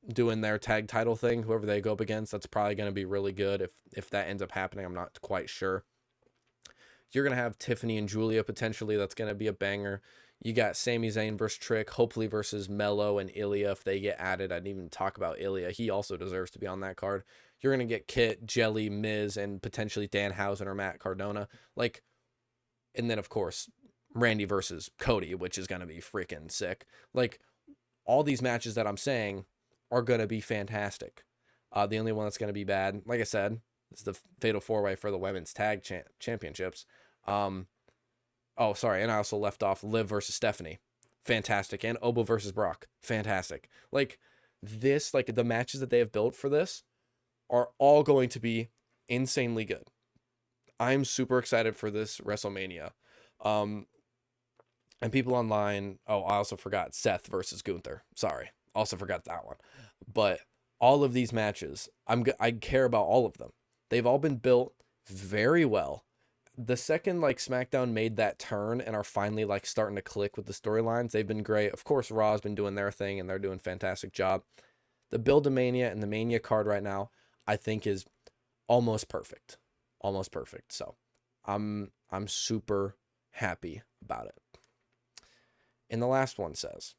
doing their tag title thing, whoever they go up against. That's probably going to be really good if that ends up happening. I'm not quite sure. You're going to have Tiffany and Julia potentially. That's going to be a banger. You got Sami Zayn versus Trick, hopefully versus Mello and Ilya if they get added. I didn't even talk about Ilya. He also deserves to be on that card. You're going to get Kit, Jelly, Miz, and potentially Danhausen or Matt Cardona. Like, and then, of course, Randy versus Cody, which is going to be freaking sick. Like, all these matches that I'm saying are going to be fantastic. The only one that's going to be bad, like I said, is the Fatal 4-Way for the Women's Tag Championships. Oh, sorry, and I also left off Liv versus Stephanie. Fantastic. And Obo versus Brock. Fantastic. Like, this, like, the matches that they have built for this are all going to be insanely good. I'm super excited for this WrestleMania. And people online, oh, I also forgot Seth versus Gunther. Sorry. Also forgot that one. But all of these matches, I care about all of them. They've all been built very well. The second, like, SmackDown made that turn and are finally, like, starting to click with the storylines, they've been great. Of course, Raw's been doing their thing, and they're doing a fantastic job. The build to Mania and the Mania card right now, I think, is almost perfect. Almost perfect. So, I'm super happy about it. And the last one says,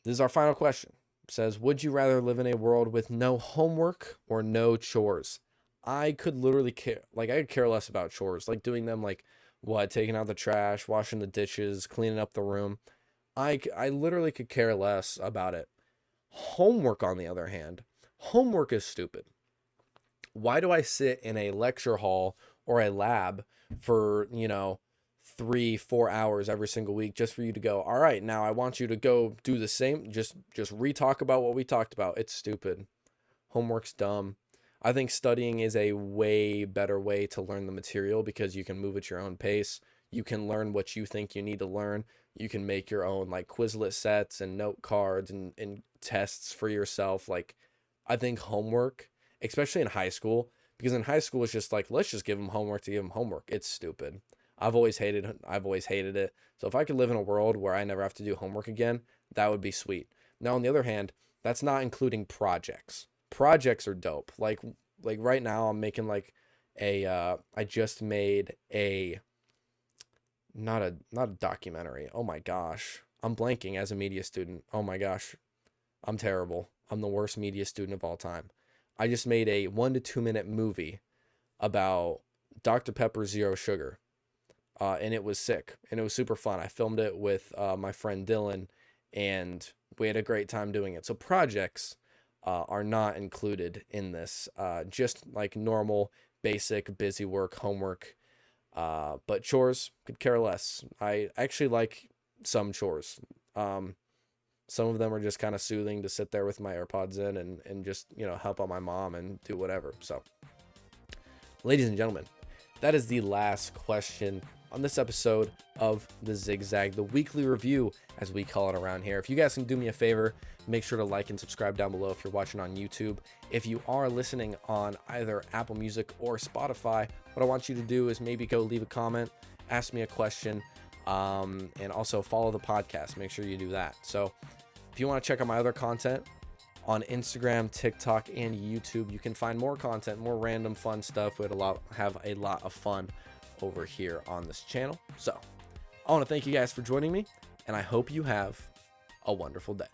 this is our final question. It says, would you rather live in a world with no homework or no chores? I could literally care, like, I could care less about chores, like doing them, like, what, taking out the trash, washing the dishes, cleaning up the room. I literally could care less about it. Homework, on the other hand, homework is stupid. Why do I sit in a lecture hall or a lab for, 3-4 hours every single week just for you to go, all right, now I want you to go do the same, just re-talk about what we talked about? It's stupid. Homework's dumb. I think studying is a way better way to learn the material because you can move at your own pace. You can learn what you think you need to learn. You can make your own, like, Quizlet sets and note cards and tests for yourself. Like, I think homework, especially in high school, because in high school it's just like, let's just give them homework to give them homework. It's stupid. I've always hated it. So if I could live in a world where I never have to do homework again, that would be sweet. Now, on the other hand, that's not including projects. Projects are dope. Like right now I'm making like I just made a not a documentary. Oh my gosh. I'm blanking as a media student. Oh my gosh. I'm terrible. I'm the worst media student of all time. I just made a 1 to 2 minute movie about Dr. Pepper Zero Sugar. And it was sick and it was super fun. I filmed it with my friend Dylan and we had a great time doing it. So projects are not included in this, just like normal, basic, busy work, homework, but chores, could care less. I actually like some chores. Some of them are just kind of soothing to sit there with my AirPods in and just, help out my mom and do whatever. So, ladies and gentlemen, that is the last question on this episode of the ZigZag, the weekly review, as we call it around here. If you guys can do me a favor, make sure to like and subscribe down below if you're watching on YouTube. If you are listening on either Apple Music or Spotify, what I want you to do is maybe go leave a comment, ask me a question, and also follow the podcast. Make sure you do that. So if you want to check out my other content on Instagram, TikTok, and YouTube, you can find more content, more random fun stuff. We have a lot of fun over here on this channel. So I want to thank you guys for joining me, and I hope you have a wonderful day.